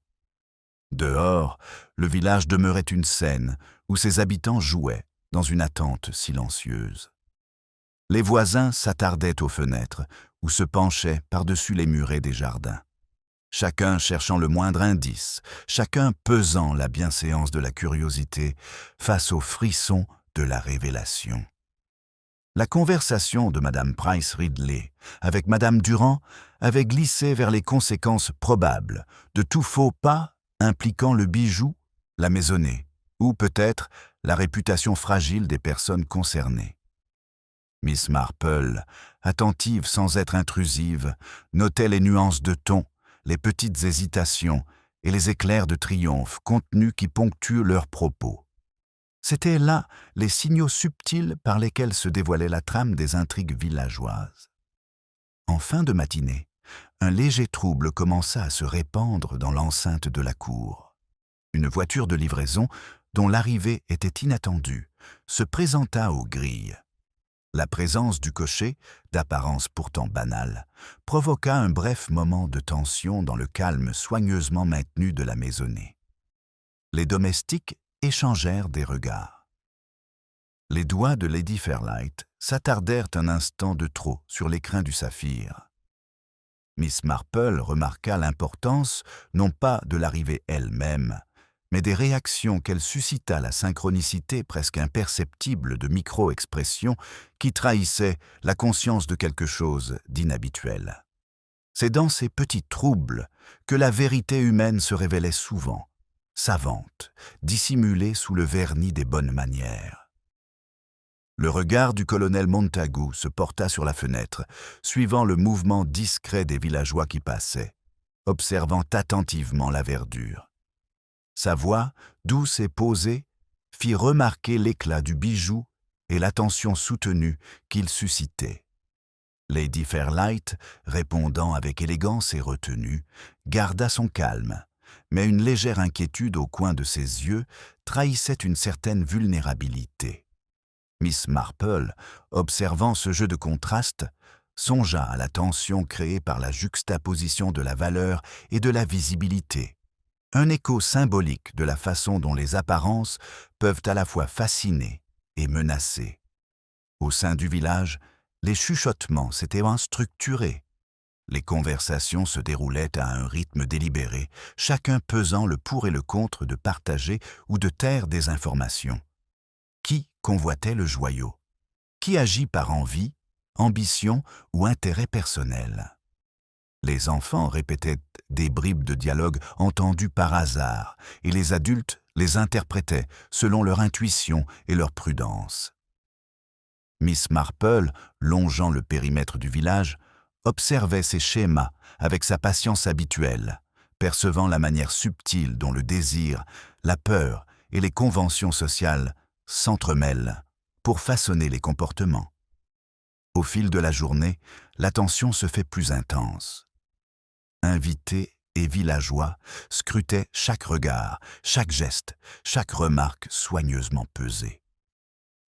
Dehors, le village demeurait une scène où ses habitants jouaient dans une attente silencieuse. Les voisins s'attardaient aux fenêtres ou se penchaient par-dessus les murets des jardins, chacun cherchant le moindre indice, chacun pesant la bienséance de la curiosité face aux frissons de la révélation. La conversation de Madame Price Ridley avec Madame Durand avait glissé vers les conséquences probables de tout faux pas impliquant le bijou, la maisonnée, ou peut-être la réputation fragile des personnes concernées. Miss Marple, attentive sans être intrusive, notait les nuances de ton, les petites hésitations et les éclairs de triomphe contenus qui ponctuent leurs propos. C'étaient là les signaux subtils par lesquels se dévoilait la trame des intrigues villageoises. En fin de matinée, un léger trouble commença à se répandre dans l'enceinte de la cour. Une voiture de livraison, dont l'arrivée était inattendue, se présenta aux grilles. La présence du cocher, d'apparence pourtant banale, provoqua un bref moment de tension dans le calme soigneusement maintenu de la maisonnée. Les domestiques échangèrent des regards. Les doigts de Lady Fairlight s'attardèrent un instant de trop sur l'écrin du saphir. Miss Marple remarqua l'importance, non pas de l'arrivée elle-même, mais des réactions qu'elle suscita la synchronicité presque imperceptible de micro-expressions qui trahissaient la conscience de quelque chose d'inhabituel. C'est dans ces petits troubles que la vérité humaine se révélait souvent, savante, dissimulée sous le vernis des bonnes manières. Le regard du colonel Montagu se porta sur la fenêtre, suivant le mouvement discret des villageois qui passaient, observant attentivement la verdure. Sa voix, douce et posée, fit remarquer l'éclat du bijou et l'attention soutenue qu'il suscitait. Lady Fairlight, répondant avec élégance et retenue, garda son calme, mais une légère inquiétude au coin de ses yeux trahissait une certaine vulnérabilité. Miss Marple, observant ce jeu de contraste, songea à la tension créée par la juxtaposition de la valeur et de la visibilité. Un écho symbolique de la façon dont les apparences peuvent à la fois fasciner et menacer. Au sein du village, les chuchotements s'étaient structurés. Les conversations se déroulaient à un rythme délibéré, chacun pesant le pour et le contre de partager ou de taire des informations. Qui convoitait le joyau? Qui agit par envie, ambition ou intérêt personnel? Les enfants répétaient des bribes de dialogue entendus par hasard, et les adultes les interprétaient selon leur intuition et leur prudence. Miss Marple, longeant le périmètre du village, observait ces schémas avec sa patience habituelle, percevant la manière subtile dont le désir, la peur et les conventions sociales s'entremêlent pour façonner les comportements. Au fil de la journée, l'attention se fait plus intense. Invités et villageois scrutaient chaque regard, chaque geste, chaque remarque soigneusement pesée.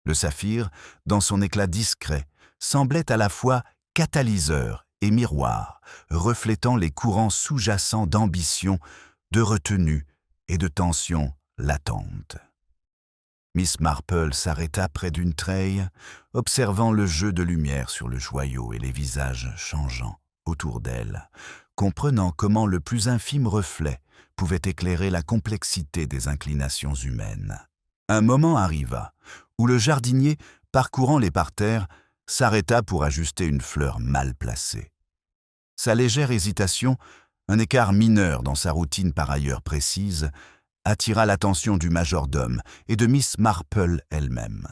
Le saphir, dans son éclat discret, semblait à la fois catalyseur et miroir, reflétant les courants sous-jacents d'ambition, de retenue et de tension latente. Miss Marple s'arrêta près d'une treille, observant le jeu de lumière sur le joyau et les visages changeants autour d'elle, comprenant comment le plus infime reflet pouvait éclairer la complexité des inclinations humaines. Un moment arriva où le jardinier, parcourant les parterres, s'arrêta pour ajuster une fleur mal placée. Sa légère hésitation, un écart mineur dans sa routine par ailleurs précise, attira l'attention du majordome et de Miss Marple elle-même.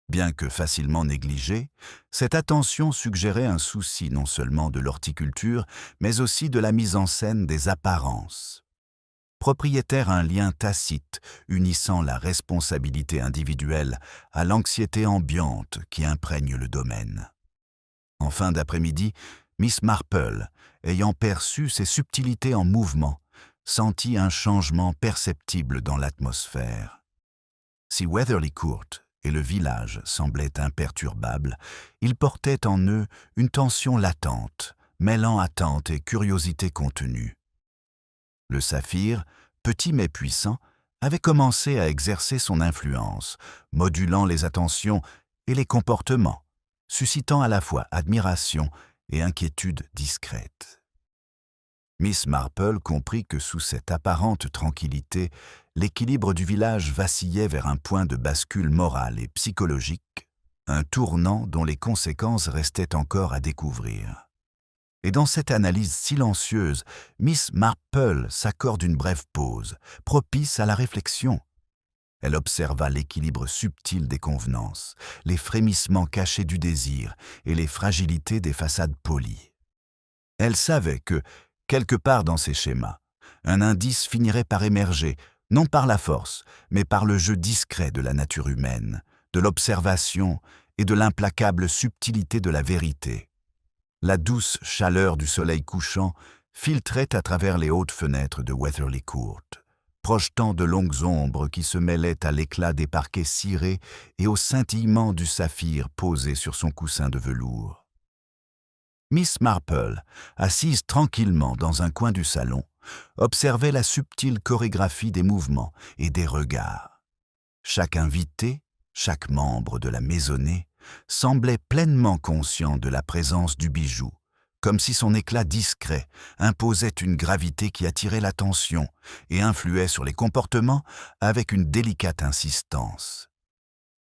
Bien que facilement négligée, cette attention suggérait un souci non seulement de l'horticulture, mais aussi de la mise en scène des apparences. Propriétaire un lien tacite unissant la responsabilité individuelle à l'anxiété ambiante qui imprègne le domaine. En fin d'après-midi, Miss Marple, ayant perçu ces subtilités en mouvement, sentit un changement perceptible dans l'atmosphère. Si Weatherly Court et le village semblaient imperturbables, ils portaient en eux une tension latente, mêlant attente et curiosité contenue. Le saphir, petit mais puissant, avait commencé à exercer son influence, modulant les attentions et les comportements, suscitant à la fois admiration et inquiétude discrète. Miss Marple comprit que sous cette apparente tranquillité, l'équilibre du village vacillait vers un point de bascule morale et psychologique, un tournant dont les conséquences restaient encore à découvrir. Et dans cette analyse silencieuse, Miss Marple s'accorde une brève pause, propice à la réflexion. Elle observa l'équilibre subtil des convenances, les frémissements cachés du désir et les fragilités des façades polies. Elle savait que, quelque part dans ces schémas, un indice finirait par émerger, non par la force, mais par le jeu discret de la nature humaine, de l'observation et de l'implacable subtilité de la vérité. La douce chaleur du soleil couchant filtrait à travers les hautes fenêtres de Weatherly Court, projetant de longues ombres qui se mêlaient à l'éclat des parquets cirés et au scintillement du saphir posé sur son coussin de velours. Miss Marple, assise tranquillement dans un coin du salon, observait la subtile chorégraphie des mouvements et des regards. Chaque invité, chaque membre de la maisonnée, semblait pleinement conscient de la présence du bijou, comme si son éclat discret imposait une gravité qui attirait l'attention et influait sur les comportements avec une délicate insistance.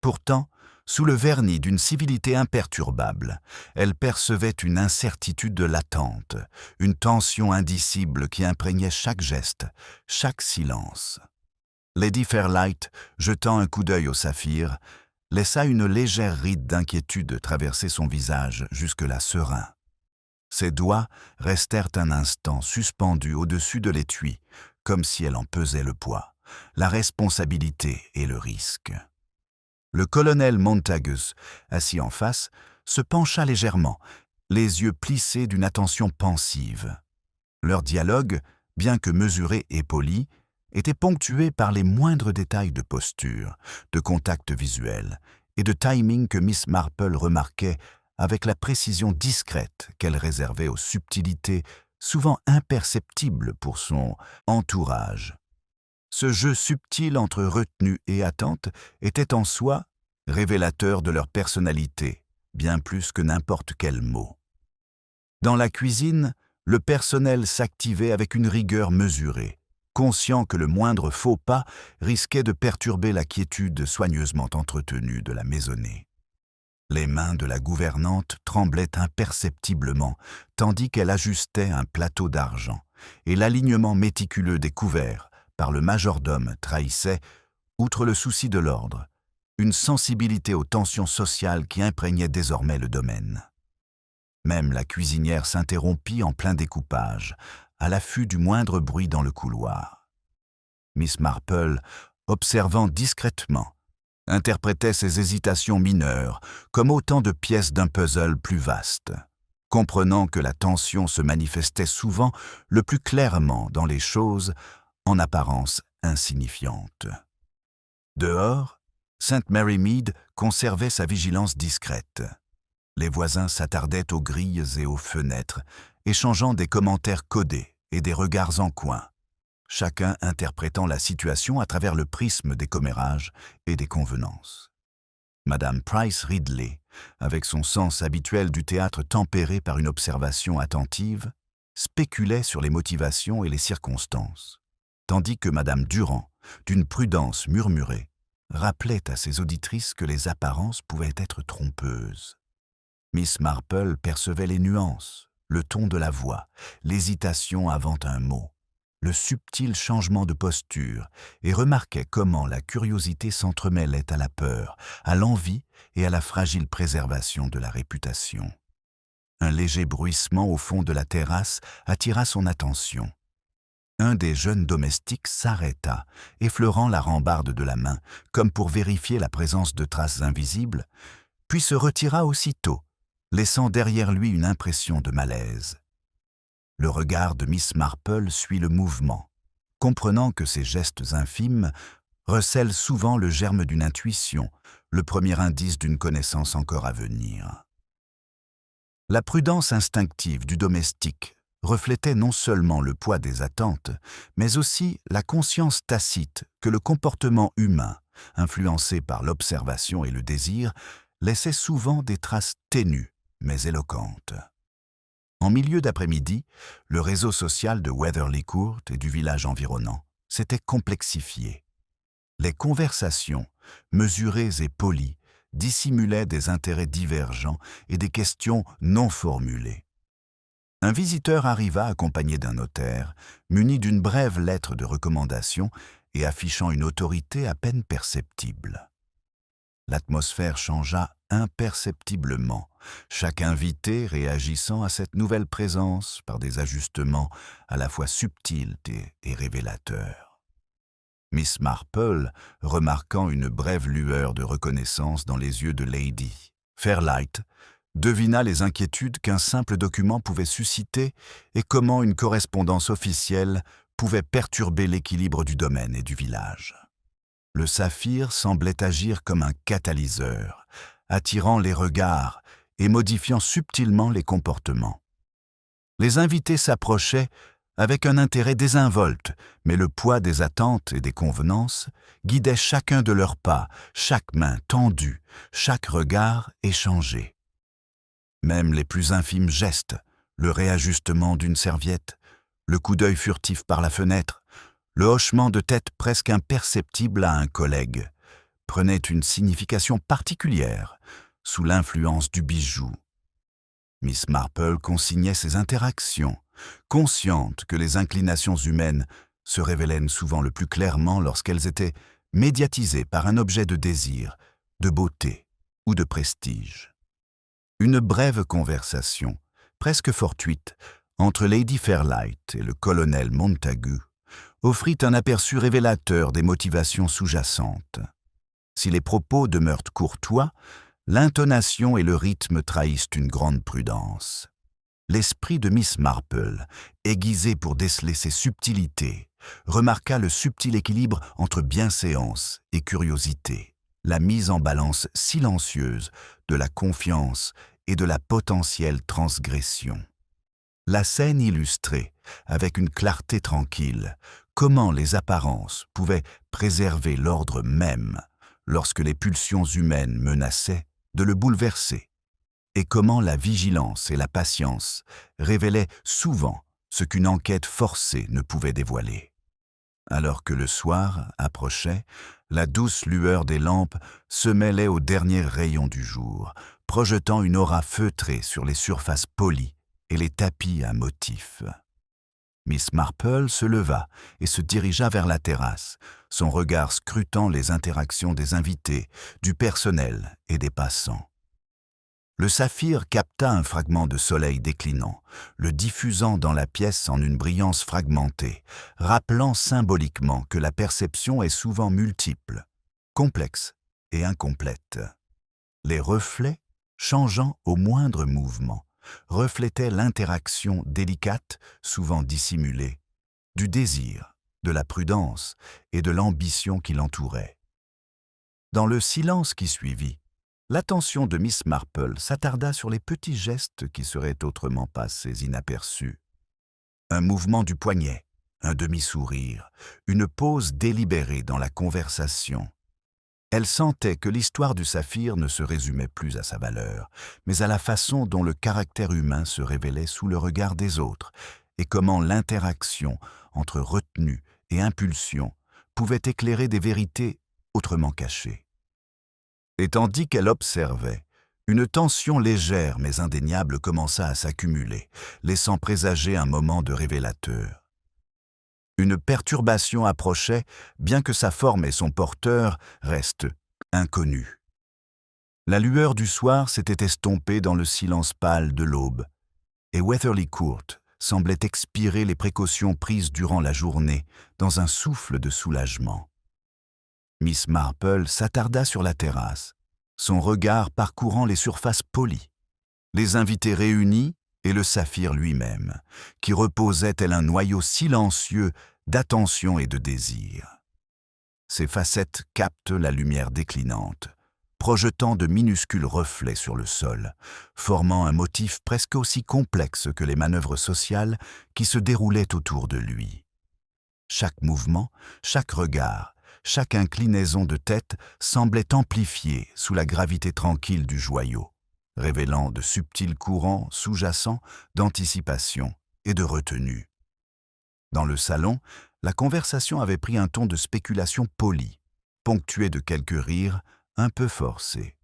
Pourtant, sous le vernis d'une civilité imperturbable, elle percevait une incertitude latente, une tension indicible qui imprégnait chaque geste, chaque silence. Lady Fairlight, jetant un coup d'œil au saphir, laissa une légère ride d'inquiétude traverser son visage jusque-là serein. Ses doigts restèrent un instant suspendus au-dessus de l'étui, comme si elle en pesait le poids, la responsabilité et le risque. Le colonel Montagus, assis en face, se pencha légèrement, les yeux plissés d'une attention pensive. Leur dialogue, bien que mesuré et poli, était ponctué par les moindres détails de posture, de contact visuel et de timing que Miss Marple remarquait avec la précision discrète qu'elle réservait aux subtilités souvent imperceptibles pour son entourage. Ce jeu subtil entre retenue et attente était en soi révélateur de leur personnalité, bien plus que n'importe quel mot. Dans la cuisine, le personnel s'activait avec une rigueur mesurée, conscient que le moindre faux pas risquait de perturber la quiétude soigneusement entretenue de la maisonnée. Les mains de la gouvernante tremblaient imperceptiblement, tandis qu'elle ajustait un plateau d'argent, et l'alignement méticuleux des couverts par le majordome trahissait, outre le souci de l'ordre, une sensibilité aux tensions sociales qui imprégnaient désormais le domaine. Même la cuisinière s'interrompit en plein découpage, à l'affût du moindre bruit dans le couloir. Miss Marple, observant discrètement, interprétait ces hésitations mineures comme autant de pièces d'un puzzle plus vaste, comprenant que la tension se manifestait souvent le plus clairement dans les choses en apparence insignifiantes. Dehors, St. Mary Mead conservait sa vigilance discrète. Les voisins s'attardaient aux grilles et aux fenêtres, échangeant des commentaires codés et des regards en coin, chacun interprétant la situation à travers le prisme des commérages et des convenances. Madame Price Ridley, avec son sens habituel du théâtre tempéré par une observation attentive, spéculait sur les motivations et les circonstances, tandis que Madame Durand, d'une prudence murmurée, rappelait à ses auditrices que les apparences pouvaient être trompeuses. Miss Marple percevait les nuances, le ton de la voix, l'hésitation avant un mot, le subtil changement de posture et remarquait comment la curiosité s'entremêlait à la peur, à l'envie et à la fragile préservation de la réputation. Un léger bruissement au fond de la terrasse attira son attention. Un des jeunes domestiques s'arrêta, effleurant la rambarde de la main, comme pour vérifier la présence de traces invisibles, puis se retira aussitôt, laissant derrière lui une impression de malaise. Le regard de Miss Marple suit le mouvement, comprenant que ces gestes infimes recèlent souvent le germe d'une intuition, le premier indice d'une connaissance encore à venir. La prudence instinctive du domestique reflétait non seulement le poids des attentes, mais aussi la conscience tacite que le comportement humain, influencé par l'observation et le désir, laissait souvent des traces ténues mais éloquentes. En milieu d'après-midi, le réseau social de Weatherly Court et du village environnant s'était complexifié. Les conversations, mesurées et polies, dissimulaient des intérêts divergents et des questions non formulées. Un visiteur arriva accompagné d'un notaire, muni d'une brève lettre de recommandation et affichant une autorité à peine perceptible. L'atmosphère changea imperceptiblement, chaque invité réagissant à cette nouvelle présence par des ajustements à la fois subtils et révélateurs. Miss Marple, remarquant une brève lueur de reconnaissance dans les yeux de Lady Fairlight, devina les inquiétudes qu'un simple document pouvait susciter et comment une correspondance officielle pouvait perturber l'équilibre du domaine et du village. Le saphir semblait agir comme un catalyseur, attirant les regards et modifiant subtilement les comportements. Les invités s'approchaient avec un intérêt désinvolte, mais le poids des attentes et des convenances guidait chacun de leurs pas, chaque main tendue, chaque regard échangé. Même les plus infimes gestes, le réajustement d'une serviette, le coup d'œil furtif par la fenêtre, le hochement de tête presque imperceptible à un collègue, prenaient une signification particulière sous l'influence du bijou. Miss Marple consignait ces interactions, consciente que les inclinations humaines se révélaient souvent le plus clairement lorsqu'elles étaient médiatisées par un objet de désir, de beauté ou de prestige. Une brève conversation, presque fortuite, entre Lady Fairlight et le colonel Montagu offrit un aperçu révélateur des motivations sous-jacentes. Si les propos demeurent courtois, l'intonation et le rythme trahissent une grande prudence. L'esprit de Miss Marple, aiguisé pour déceler ces subtilités, remarqua le subtil équilibre entre bienséance et curiosité, la mise en balance silencieuse de la confiance et de la potentielle transgression. La scène illustrait, avec une clarté tranquille, comment les apparences pouvaient préserver l'ordre même lorsque les pulsions humaines menaçaient de le bouleverser, et comment la vigilance et la patience révélaient souvent ce qu'une enquête forcée ne pouvait dévoiler. Alors que le soir approchait, la douce lueur des lampes se mêlait aux derniers rayons du jour, projetant une aura feutrée sur les surfaces polies et les tapis à motifs. Miss Marple se leva et se dirigea vers la terrasse, son regard scrutant les interactions des invités, du personnel et des passants. Le saphir capta un fragment de soleil déclinant, le diffusant dans la pièce en une brillance fragmentée, rappelant symboliquement que la perception est souvent multiple, complexe et incomplète. Les reflets, changeant au moindre mouvement, reflétaient l'interaction délicate, souvent dissimulée, du désir, de la prudence et de l'ambition qui l'entourait. Dans le silence qui suivit, l'attention de Miss Marple s'attarda sur les petits gestes qui seraient autrement passés inaperçus. Un mouvement du poignet, un demi-sourire, une pause délibérée dans la conversation. Elle sentait que l'histoire du saphir ne se résumait plus à sa valeur, mais à la façon dont le caractère humain se révélait sous le regard des autres, et comment l'interaction entre retenue et impulsion pouvait éclairer des vérités autrement cachées. Et tandis qu'elle observait, une tension légère mais indéniable commença à s'accumuler, laissant présager un moment de révélateur. Une perturbation approchait, bien que sa forme et son porteur restent inconnus. La lueur du soir s'était estompée dans le silence pâle de l'aube, et Weatherly Court semblait expirer les précautions prises durant la journée dans un souffle de soulagement. Miss Marple s'attarda sur la terrasse, son regard parcourant les surfaces polies, les invités réunis et le saphir lui-même, qui reposait tel un noyau silencieux d'attention et de désir. Ses facettes captent la lumière déclinante, projetant de minuscules reflets sur le sol, formant un motif presque aussi complexe que les manœuvres sociales qui se déroulaient autour de lui. Chaque mouvement, chaque regard, chaque inclinaison de tête semblait amplifiée sous la gravité tranquille du joyau, révélant de subtils courants sous-jacents d'anticipation et de retenue. Dans le salon, la conversation avait pris un ton de spéculation polie, ponctué de quelques rires un peu forcés.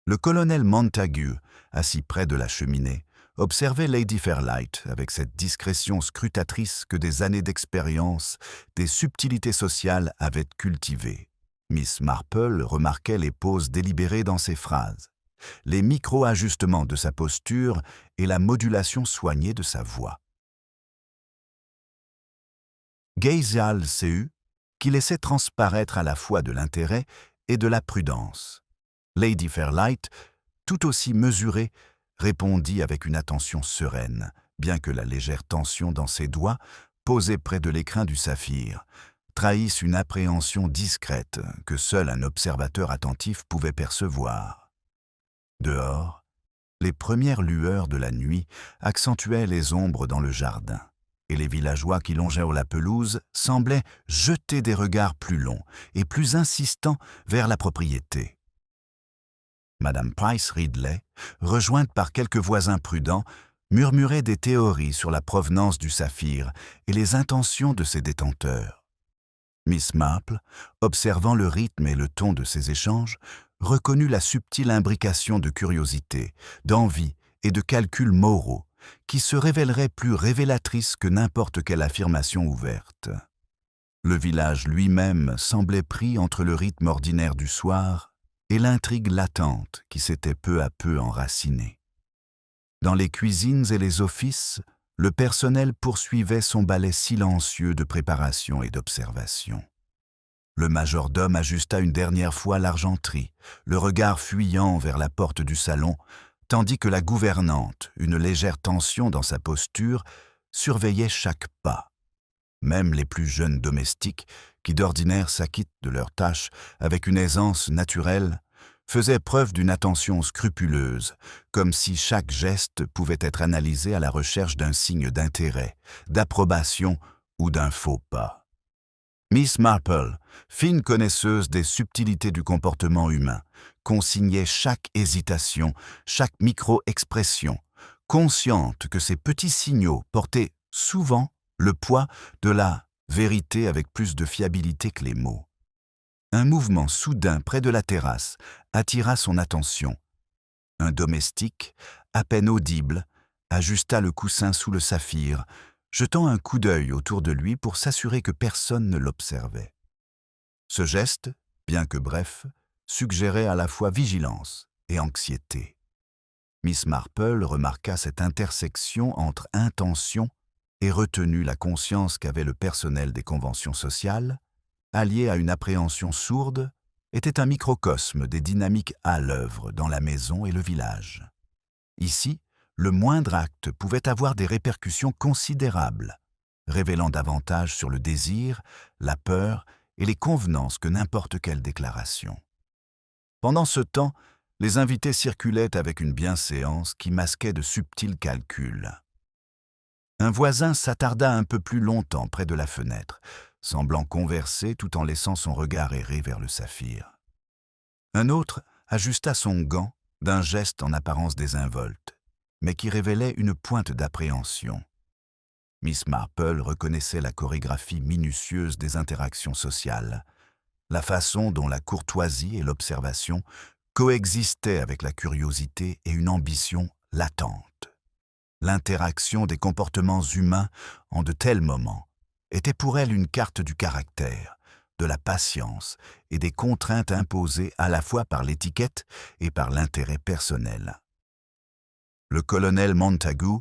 Le colonel Montague, assis près de la cheminée, observait Lady Fairlight avec cette discrétion scrutatrice que des années d'expérience, des subtilités sociales avaient cultivée. Miss Marple remarquait les pauses délibérées dans ses phrases, les micro-ajustements de sa posture et la modulation soignée de sa voix. Gaizial Seu, qui laissait transparaître à la fois de l'intérêt et de la prudence. Lady Fairlight, tout aussi mesurée, répondit avec une attention sereine, bien que la légère tension dans ses doigts, posée près de l'écrin du saphir, trahisse une appréhension discrète que seul un observateur attentif pouvait percevoir. Dehors, les premières lueurs de la nuit accentuaient les ombres dans le jardin, et les villageois qui longeaient la pelouse semblaient jeter des regards plus longs et plus insistants vers la propriété. Madame Price Ridley, rejointe par quelques voisins prudents, murmurait des théories sur la provenance du saphir et les intentions de ses détenteurs. Miss Marple, observant le rythme et le ton de ces échanges, reconnut la subtile imbrication de curiosité, d'envie et de calculs moraux, qui se révélerait plus révélatrice que n'importe quelle affirmation ouverte. Le village lui-même semblait pris entre le rythme ordinaire du soir et l'intrigue latente qui s'était peu à peu enracinée. Dans les cuisines et les offices, le personnel poursuivait son ballet silencieux de préparation et d'observation. Le majordome ajusta une dernière fois l'argenterie, le regard fuyant vers la porte du salon, tandis que la gouvernante, une légère tension dans sa posture, surveillait chaque pas. Même les plus jeunes domestiques, qui d'ordinaire s'acquittent de leurs tâches avec une aisance naturelle, faisaient preuve d'une attention scrupuleuse, comme si chaque geste pouvait être analysé à la recherche d'un signe d'intérêt, d'approbation ou d'un faux pas. Miss Marple, fine connaisseuse des subtilités du comportement humain, consignait chaque hésitation, chaque micro-expression, consciente que ces petits signaux portaient souvent le poids de la vérité avec plus de fiabilité que les mots. Un mouvement soudain près de la terrasse attira son attention. Un domestique, à peine audible, ajusta le coussin sous le saphir, jetant un coup d'œil autour de lui pour s'assurer que personne ne l'observait. Ce geste, bien que bref, suggérait à la fois vigilance et anxiété. Miss Marple remarqua cette intersection entre intention et retenue la conscience qu'avait le personnel des conventions sociales, alliée à une appréhension sourde, était un microcosme des dynamiques à l'œuvre dans la maison et le village. Ici, le moindre acte pouvait avoir des répercussions considérables, révélant davantage sur le désir, la peur et les convenances que n'importe quelle déclaration. Pendant ce temps, les invités circulaient avec une bienséance qui masquait de subtils calculs. Un voisin s'attarda un peu plus longtemps près de la fenêtre, semblant converser tout en laissant son regard errer vers le saphir. Un autre ajusta son gant d'un geste en apparence désinvolte, mais qui révélait une pointe d'appréhension. Miss Marple reconnaissait la chorégraphie minutieuse des interactions sociales, la façon dont la courtoisie et l'observation coexistaient avec la curiosité et une ambition latente. L'interaction des comportements humains en de tels moments était pour elle une carte du caractère, de la patience et des contraintes imposées à la fois par l'étiquette et par l'intérêt personnel. Le colonel Montagu,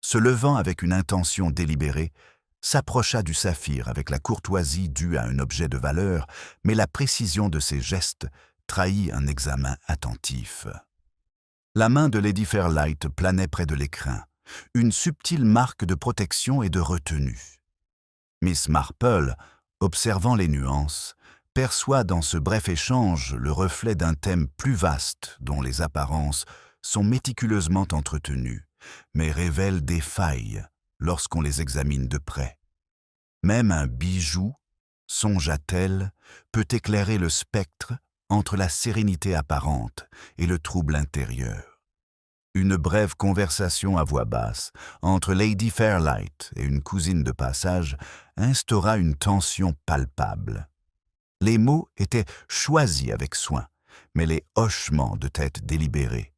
se levant avec une intention délibérée, s'approcha du saphir avec la courtoisie due à un objet de valeur, mais la précision de ses gestes trahit un examen attentif. La main de Lady Fairlight planait près de l'écrin, une subtile marque de protection et de retenue. Miss Marple, observant les nuances, perçoit dans ce bref échange le reflet d'un thème plus vaste dont les apparences sont méticuleusement entretenues, mais révèlent des failles lorsqu'on les examine de près. Même un bijou, songea-t-elle, peut éclairer le spectre entre la sérénité apparente et le trouble intérieur. Une brève conversation à voix basse entre Lady Fairlight et une cousine de passage instaura une tension palpable. Les mots étaient choisis avec soin, mais les hochements de tête délibérés,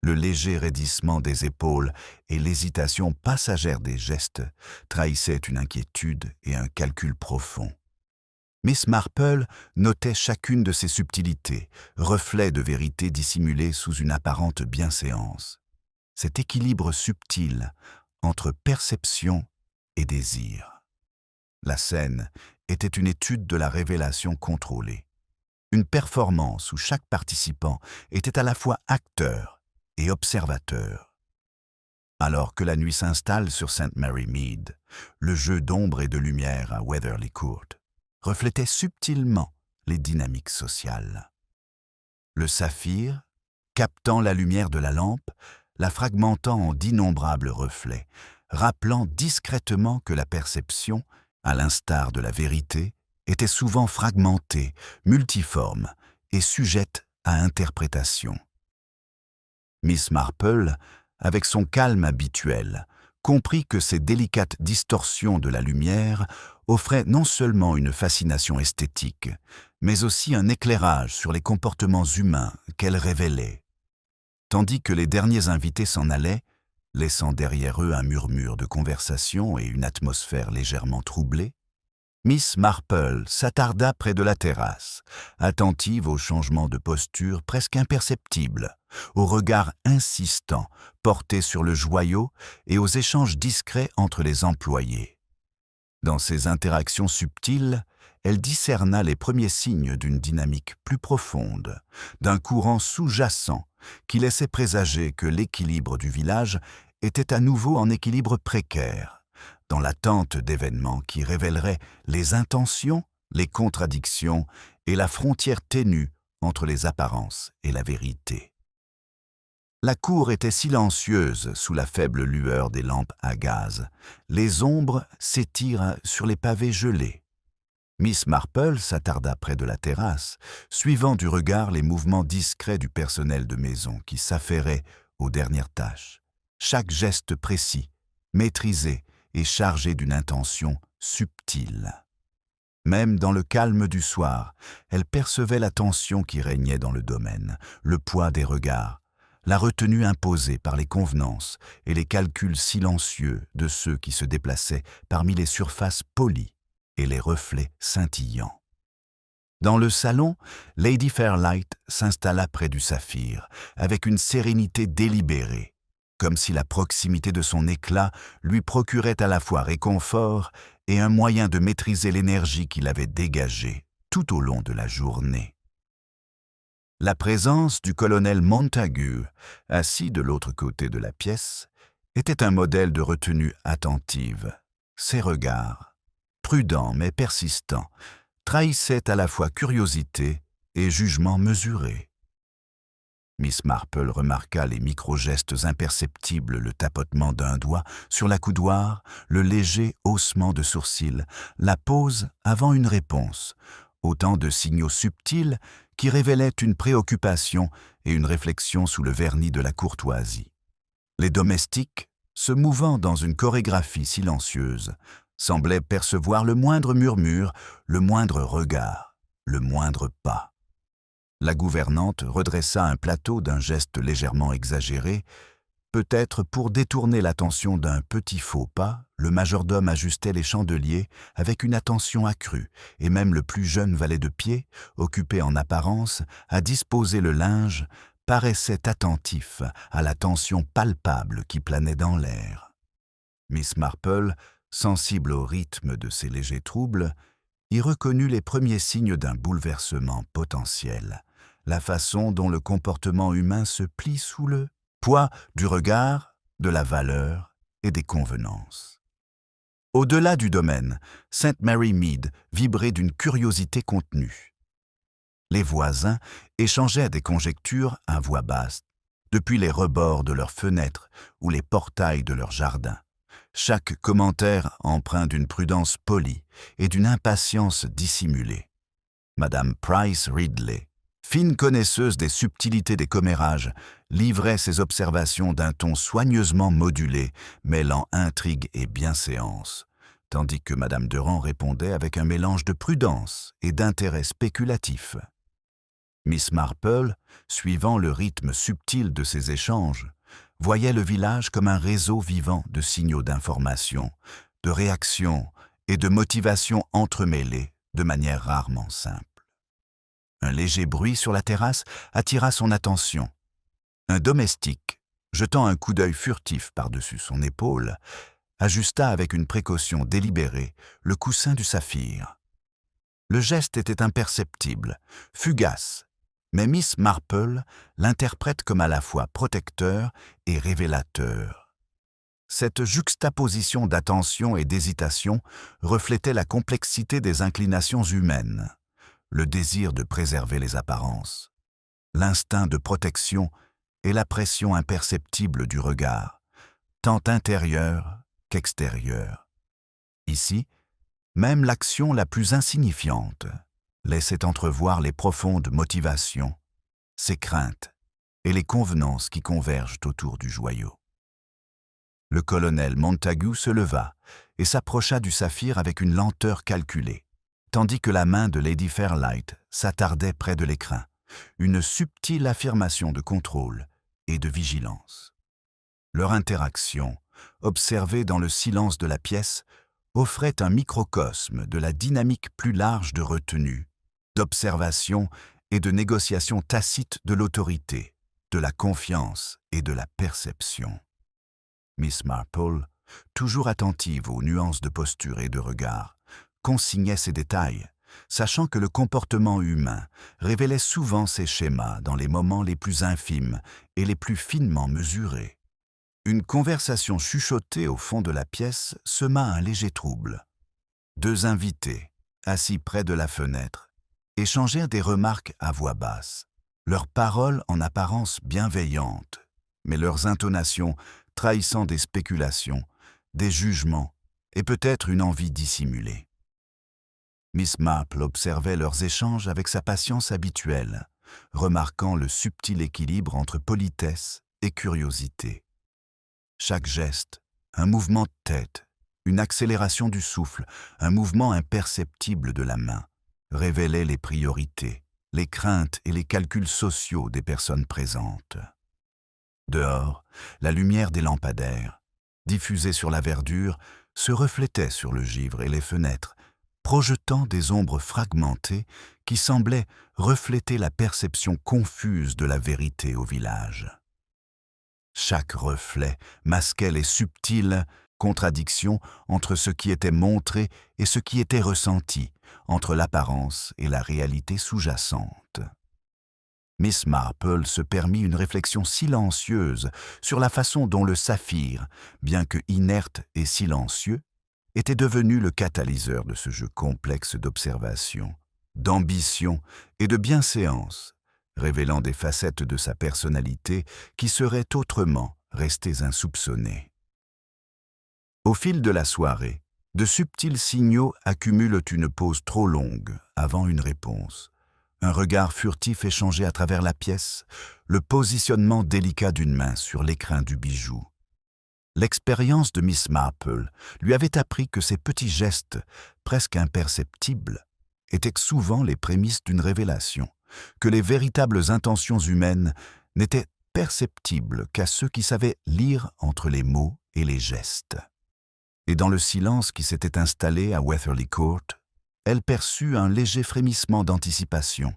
le léger raidissement des épaules et l'hésitation passagère des gestes trahissaient une inquiétude et un calcul profond. Miss Marple notait chacune de ces subtilités, reflets de vérité dissimulés sous une apparente bienséance. Cet équilibre subtil entre perception et désir. La scène était une étude de la révélation contrôlée. Une performance où chaque participant était à la fois acteur et observateur. Alors que la nuit s'installe sur St. Mary Mead, le jeu d'ombre et de lumière à Weatherly Court reflétait subtilement les dynamiques sociales. Le saphir, captant la lumière de la lampe, la fragmentant en d'innombrables reflets, rappelant discrètement que la perception, à l'instar de la vérité, était souvent fragmentée, multiforme et sujette à interprétation. Miss Marple, avec son calme habituel, comprit que ces délicates distorsions de la lumière offraient non seulement une fascination esthétique, mais aussi un éclairage sur les comportements humains qu'elles révélaient. Tandis que les derniers invités s'en allaient, laissant derrière eux un murmure de conversation et une atmosphère légèrement troublée, Miss Marple s'attarda près de la terrasse, attentive aux changements de posture presque imperceptibles, au regard insistant porté sur le joyau et aux échanges discrets entre les employés. Dans ces interactions subtiles, elle discerna les premiers signes d'une dynamique plus profonde, d'un courant sous-jacent qui laissait présager que l'équilibre du village était à nouveau en équilibre précaire, dans l'attente d'événements qui révéleraient les intentions, les contradictions et la frontière ténue entre les apparences et la vérité. La cour était silencieuse sous la faible lueur des lampes à gaz. Les ombres s'étirent sur les pavés gelés. Miss Marple s'attarda près de la terrasse, suivant du regard les mouvements discrets du personnel de maison qui s'affairait aux dernières tâches. Chaque geste précis, maîtrisé et chargé d'une intention subtile. Même dans le calme du soir, elle percevait la tension qui régnait dans le domaine, le poids des regards, la retenue imposée par les convenances et les calculs silencieux de ceux qui se déplaçaient parmi les surfaces polies et les reflets scintillants. Dans le salon, Lady Fairlight s'installa près du saphir, avec une sérénité délibérée, comme si la proximité de son éclat lui procurait à la fois réconfort et un moyen de maîtriser l'énergie qu'il avait dégagée tout au long de la journée. La présence du colonel Montagu, assis de l'autre côté de la pièce, était un modèle de retenue attentive. Ses regards, prudents mais persistants, trahissaient à la fois curiosité et jugement mesuré. Miss Marple remarqua les micro-gestes imperceptibles, le tapotement d'un doigt sur l'accoudoir, le léger haussement de sourcils, la pause avant une réponse, autant de signaux subtils qui révélaient une préoccupation et une réflexion sous le vernis de la courtoisie. Les domestiques, se mouvant dans une chorégraphie silencieuse, semblaient percevoir le moindre murmure, le moindre regard, le moindre pas. La gouvernante redressa un plateau d'un geste légèrement exagéré, peut-être pour détourner l'attention d'un petit faux pas, le majordome ajustait les chandeliers avec une attention accrue, et même le plus jeune valet de pied, occupé en apparence à disposer le linge, paraissait attentif à la tension palpable qui planait dans l'air. Miss Marple, sensible au rythme de ces légers troubles, y reconnut les premiers signes d'un bouleversement potentiel, la façon dont le comportement humain se plie sous le poids du regard, de la valeur et des convenances. Au-delà du domaine, St. Mary Mead vibrait d'une curiosité contenue. Les voisins échangeaient des conjectures à voix basse, depuis les rebords de leurs fenêtres ou les portails de leur jardin. Chaque commentaire empreint d'une prudence polie et d'une impatience dissimulée. Madame Price Ridley, fine connaisseuse des subtilités des commérages, livrait ses observations d'un ton soigneusement modulé, mêlant intrigue et bienséance, tandis que Madame Durand répondait avec un mélange de prudence et d'intérêt spéculatif. Miss Marple, suivant le rythme subtil de ces échanges, voyait le village comme un réseau vivant de signaux d'information, de réactions et de motivations entremêlées de manière rarement simple. Un léger bruit sur la terrasse attira son attention. Un domestique, jetant un coup d'œil furtif par-dessus son épaule, ajusta avec une précaution délibérée le coussin du saphir. Le geste était imperceptible, fugace, mais Miss Marple l'interprète comme à la fois protecteur et révélateur. Cette juxtaposition d'attention et d'hésitation reflétait la complexité des inclinations humaines, le désir de préserver les apparences, l'instinct de protection et la pression imperceptible du regard, tant intérieur qu'extérieur. Ici, même l'action la plus insignifiante laissait entrevoir les profondes motivations, ses craintes et les convenances qui convergent autour du joyau. Le colonel Montagu se leva et s'approcha du saphir avec une lenteur calculée, tandis que la main de Lady Fairlight s'attardait près de l'écrin, une subtile affirmation de contrôle et de vigilance. Leur interaction, observée dans le silence de la pièce, offrait un microcosme de la dynamique plus large de retenue, d'observation et de négociation tacite de l'autorité, de la confiance et de la perception. Miss Marple, toujours attentive aux nuances de posture et de regard, consignait ces détails, sachant que le comportement humain révélait souvent ces schémas dans les moments les plus infimes et les plus finement mesurés. Une conversation chuchotée au fond de la pièce sema un léger trouble. Deux invités, assis près de la fenêtre, échangèrent des remarques à voix basse, leurs paroles en apparence bienveillantes, mais leurs intonations trahissant des spéculations, des jugements et peut-être une envie dissimulée. Miss Marple observait leurs échanges avec sa patience habituelle, remarquant le subtil équilibre entre politesse et curiosité. Chaque geste, un mouvement de tête, une accélération du souffle, un mouvement imperceptible de la main, révélait les priorités, les craintes et les calculs sociaux des personnes présentes. Dehors, la lumière des lampadaires, diffusée sur la verdure, se reflétait sur le givre et les fenêtres, projetant des ombres fragmentées qui semblaient refléter la perception confuse de la vérité au village. Chaque reflet masquait les subtiles contradictions entre ce qui était montré et ce qui était ressenti, entre l'apparence et la réalité sous-jacente. Miss Marple se permit une réflexion silencieuse sur la façon dont le saphir, bien que inerte et silencieux, était devenu le catalyseur de ce jeu complexe d'observation, d'ambition et de bienséance, révélant des facettes de sa personnalité qui seraient autrement restées insoupçonnées. Au fil de la soirée, de subtils signaux accumulent une pause trop longue avant une réponse. Un regard furtif échangé à travers la pièce, le positionnement délicat d'une main sur l'écrin du bijou. L'expérience de Miss Marple lui avait appris que ces petits gestes, presque imperceptibles, étaient souvent les prémices d'une révélation, que les véritables intentions humaines n'étaient perceptibles qu'à ceux qui savaient lire entre les mots et les gestes. et dans le silence qui s'était installé à Weatherly Court, elle perçut un léger frémissement d'anticipation,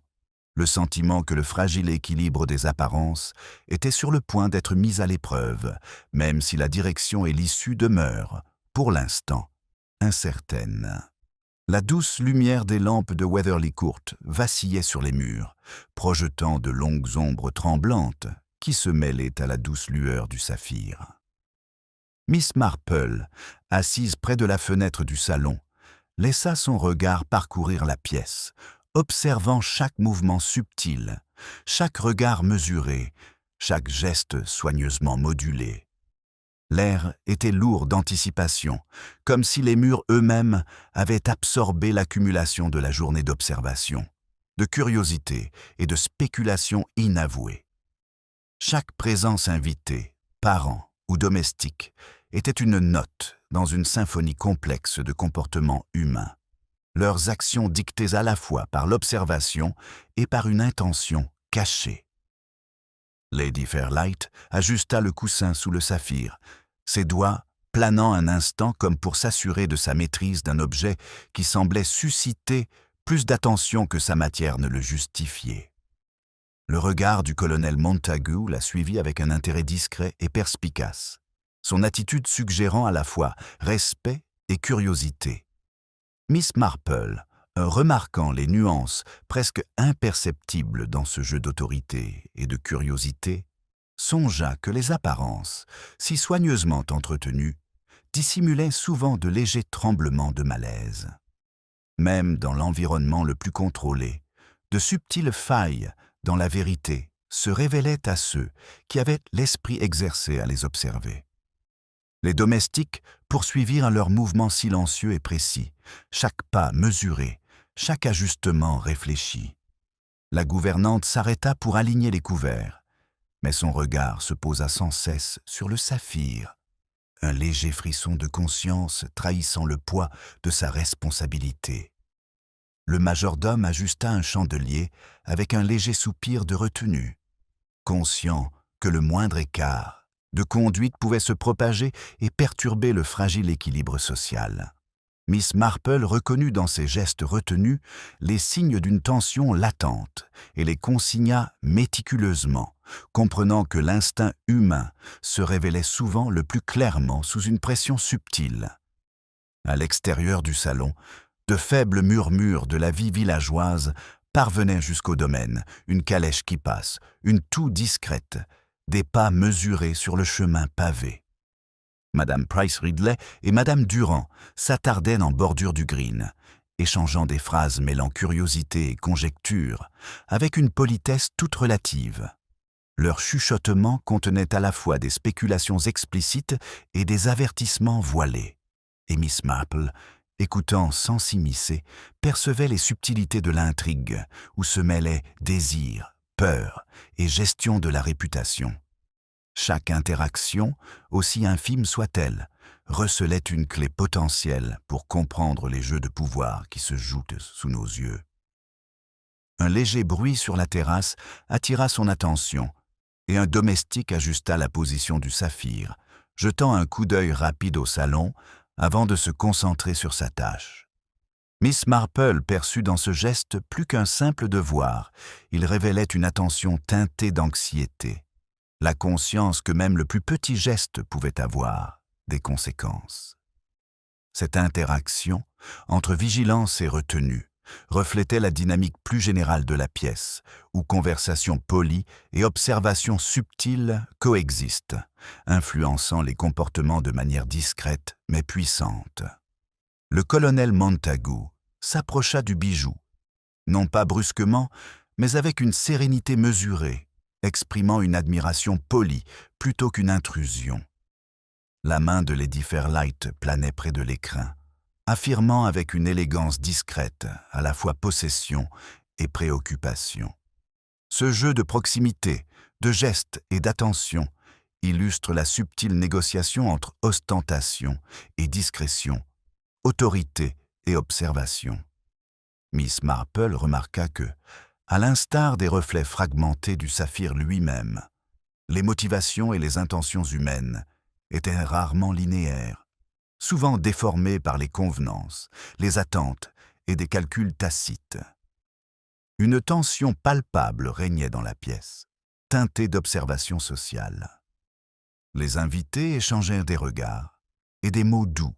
le sentiment que le fragile équilibre des apparences était sur le point d'être mis à l'épreuve, même si la direction et l'issue demeurent, pour l'instant, incertaines. La douce lumière des lampes de Weatherly Court vacillait sur les murs, projetant de longues ombres tremblantes qui se mêlaient à la douce lueur du saphir. Miss Marple, assise près de la fenêtre du salon, laissa son regard parcourir la pièce, observant chaque mouvement subtil, chaque regard mesuré, chaque geste soigneusement modulé. L'air était lourd d'anticipation, comme si les murs eux-mêmes avaient absorbé l'accumulation de la journée d'observation, de curiosité et de spéculation inavouée. Chaque présence invitée, parent ou domestique, était une note dans une symphonie complexe de comportements humains, leurs actions dictées à la fois par l'observation et par une intention cachée. Lady Fairlight ajusta le coussin sous le saphir, ses doigts planant un instant comme pour s'assurer de sa maîtrise d'un objet qui semblait susciter plus d'attention que sa matière ne le justifiait. Le regard du colonel Montagu la suivit avec un intérêt discret et perspicace, son attitude suggérant à la fois respect et curiosité. Miss Marple, remarquant les nuances presque imperceptibles dans ce jeu d'autorité et de curiosité, songea que les apparences, si soigneusement entretenues, dissimulaient souvent de légers tremblements de malaise. Même dans l'environnement le plus contrôlé, de subtiles failles dans la vérité se révélaient à ceux qui avaient l'esprit exercé à les observer. Les domestiques poursuivirent leurs mouvements silencieux et précis, chaque pas mesuré, chaque ajustement réfléchi. La gouvernante s'arrêta pour aligner les couverts, mais son regard se posa sans cesse sur le saphir, un léger frisson de conscience trahissant le poids de sa responsabilité. Le majordome ajusta un chandelier avec un léger soupir de retenue, conscient que le moindre écart de conduite pouvait se propager et perturber le fragile équilibre social. Miss Marple reconnut dans ses gestes retenus les signes d'une tension latente et les consigna méticuleusement, comprenant que l'instinct humain se révélait souvent le plus clairement sous une pression subtile. À l'extérieur du salon, de faibles murmures de la vie villageoise parvenaient jusqu'au domaine, une calèche qui passe, une toux discrète, des pas mesurés sur le chemin pavé. Madame Price Ridley et Madame Durand s'attardaient en bordure du green, échangeant des phrases mêlant curiosité et conjecture, avec une politesse toute relative. Leur chuchotement contenait à la fois des spéculations explicites et des avertissements voilés. Et Miss Marple, écoutant sans s'immiscer, percevait les subtilités de l'intrigue, où se mêlaient désir, peur et gestion de la réputation. Chaque interaction, aussi infime soit-elle, recelait une clé potentielle pour comprendre les jeux de pouvoir qui se jouent sous nos yeux. Un léger bruit sur la terrasse attira son attention, et un domestique ajusta la position du saphir, jetant un coup d'œil rapide au salon avant de se concentrer sur sa tâche. Miss Marple perçut dans ce geste plus qu'un simple devoir, il révélait une attention teintée d'anxiété, la conscience que même le plus petit geste pouvait avoir des conséquences. Cette interaction, entre vigilance et retenue, reflétait la dynamique plus générale de la pièce, où conversation polie et observation subtile coexistent, influençant les comportements de manière discrète mais puissante. Le colonel Montagu s'approcha du bijou, non pas brusquement, mais avec une sérénité mesurée, exprimant une admiration polie plutôt qu'une intrusion. La main de Lady Fairlight planait près de l'écrin, affirmant avec une élégance discrète à la fois possession et préoccupation. Ce jeu de proximité, de gestes et d'attention illustre la subtile négociation entre ostentation et discrétion, autorité et observation. Miss Marple remarqua que, à l'instar des reflets fragmentés du saphir lui-même, les motivations et les intentions humaines étaient rarement linéaires, souvent déformée par les convenances, les attentes et des calculs tacites. Une tension palpable régnait dans la pièce, teintée d'observation sociale. Les invités échangèrent des regards et des mots doux,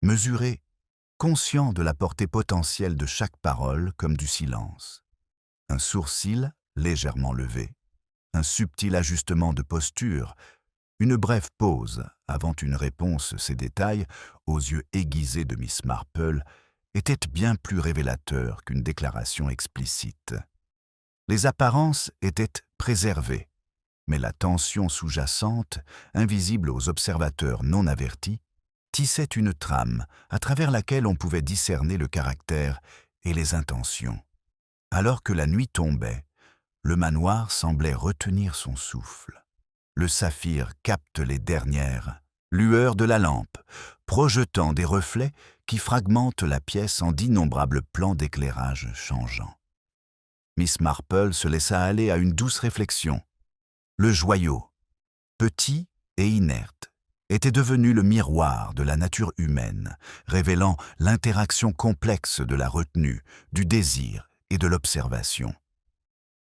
mesurés, conscients de la portée potentielle de chaque parole comme du silence. Un sourcil légèrement levé, un subtil ajustement de posture, une brève pause avant une réponse, ces détails, aux yeux aiguisés de Miss Marple, étaient bien plus révélateurs qu'une déclaration explicite. Les apparences étaient préservées, mais la tension sous-jacente, invisible aux observateurs non avertis, tissait une trame à travers laquelle on pouvait discerner le caractère et les intentions. Alors que la nuit tombait, le manoir semblait retenir son souffle. Le saphir capte les dernières lueurs de la lampe, projetant des reflets qui fragmentent la pièce en d'innombrables plans d'éclairage changeants. Miss Marple se laissa aller à une douce réflexion. Le joyau, petit et inerte, était devenu le miroir de la nature humaine, révélant l'interaction complexe de la retenue, du désir et de l'observation.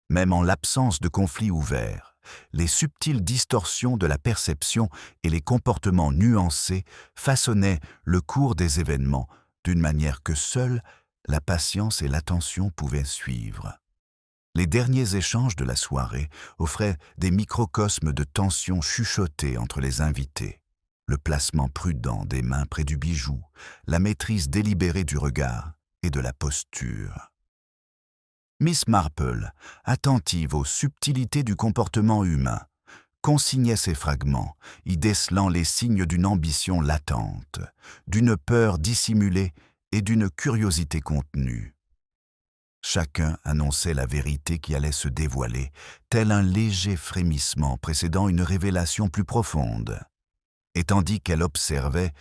Même en l'absence de conflits ouverts, les subtiles distorsions de la perception et les comportements nuancés façonnaient le cours des événements d'une manière que seule la patience et l'attention pouvaient suivre. Les derniers échanges de la soirée offraient des microcosmes de tension chuchotée entre les invités. Le placement prudent des mains près du bijou, la maîtrise délibérée du regard et de la posture. Miss Marple, attentive aux subtilités du comportement humain, consignait ces fragments, y décelant les signes d'une ambition latente, d'une peur dissimulée et d'une curiosité contenue. Chacun annonçait la vérité qui allait se dévoiler, tel un léger frémissement précédant une révélation plus profonde. Et tandis qu'elle observait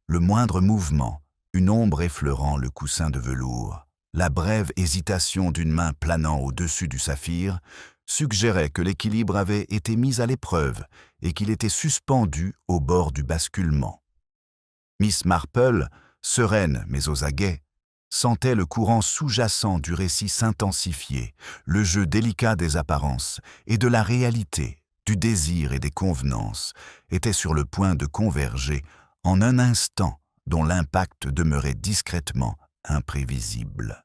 le moindre mouvement, une ombre effleurant le coussin de velours, la brève hésitation d'une main planant au-dessus du saphir, suggérait que l'équilibre avait été mis à l'épreuve et qu'il était suspendu au bord du basculement. Miss Marple, sereine mais aux aguets, sentait le courant sous-jacent du récit s'intensifier, le jeu délicat des apparences et de la réalité, du désir et des convenances, était sur le point de converger en un instant dont l'impact demeurait discrètement imprévisible.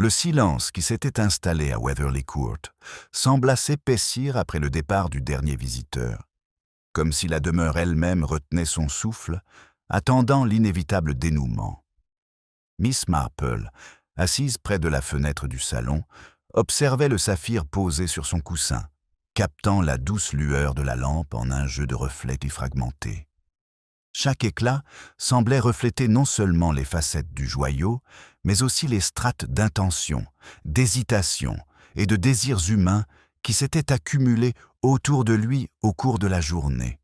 Le silence qui s'était installé à Weatherly Court sembla s'épaissir après le départ du dernier visiteur, comme si la demeure elle-même retenait son souffle, attendant l'inévitable dénouement. Miss Marple, assise près de la fenêtre du salon, observait le saphir posé sur son coussin, captant la douce lueur de la lampe en un jeu de reflets défragmentés. Chaque éclat semblait refléter non seulement les facettes du joyau, mais aussi les strates d'intention, d'hésitation et de désirs humains qui s'étaient accumulés autour de lui au cours de la journée.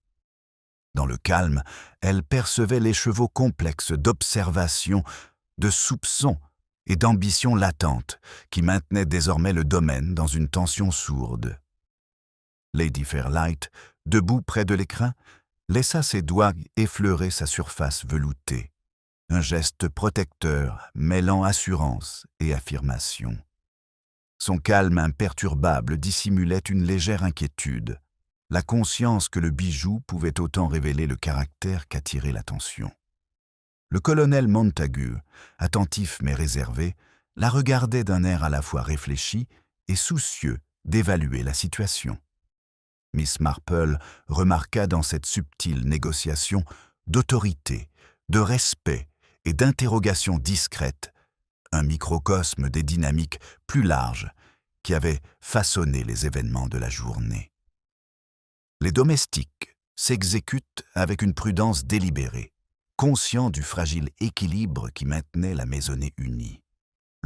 Dans le calme, elle percevait l'écheveau complexe d'observation, de soupçons et d'ambitions latentes qui maintenaient désormais le domaine dans une tension sourde. Lady Fairlight, debout près de l'écrin, laissa ses doigts effleurer sa surface veloutée, un geste protecteur mêlant assurance et affirmation. Son calme imperturbable dissimulait une légère inquiétude, la conscience que le bijou pouvait autant révéler le caractère qu'attirer l'attention. Le colonel Montagu, attentif mais réservé, la regardait d'un air à la fois réfléchi et soucieux d'évaluer la situation. Miss Marple remarqua dans cette subtile négociation d'autorité, de respect et d'interrogation discrète un microcosme des dynamiques plus larges qui avaient façonné les événements de la journée. Les domestiques s'exécutent avec une prudence délibérée, conscients du fragile équilibre qui maintenait la maisonnée unie.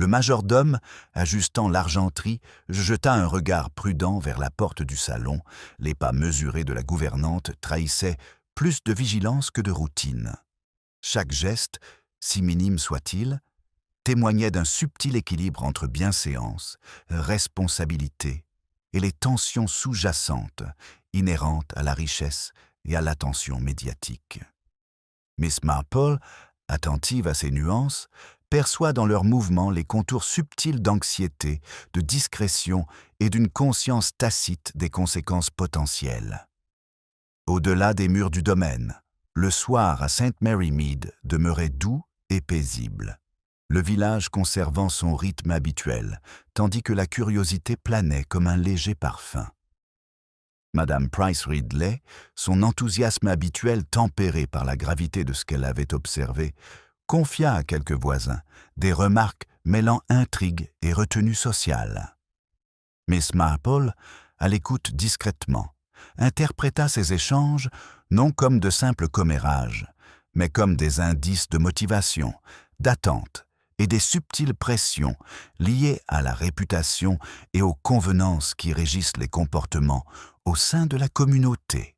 Le majordome, ajustant l'argenterie, jeta un regard prudent vers la porte du salon. Les pas mesurés de la gouvernante trahissaient plus de vigilance que de routine. Chaque geste, si minime soit-il, témoignait d'un subtil équilibre entre bienséance, responsabilité et les tensions sous-jacentes, inhérentes à la richesse et à l'attention médiatique. Miss Marple, attentive à ces nuances, perçoit dans leurs mouvements les contours subtils d'anxiété, de discrétion et d'une conscience tacite des conséquences potentielles. Au-delà des murs du domaine, le soir à St. Mary Mead demeurait doux et paisible, le village conservant son rythme habituel, tandis que la curiosité planait comme un léger parfum. Madame Price Ridley, son enthousiasme habituel tempéré par la gravité de ce qu'elle avait observé, confia à quelques voisins des remarques mêlant intrigue et retenue sociale. Miss Marple, à l'écoute discrètement, interpréta ces échanges non comme de simples commérages, mais comme des indices de motivation, d'attente et des subtiles pressions liées à la réputation et aux convenances qui régissent les comportements au sein de la communauté.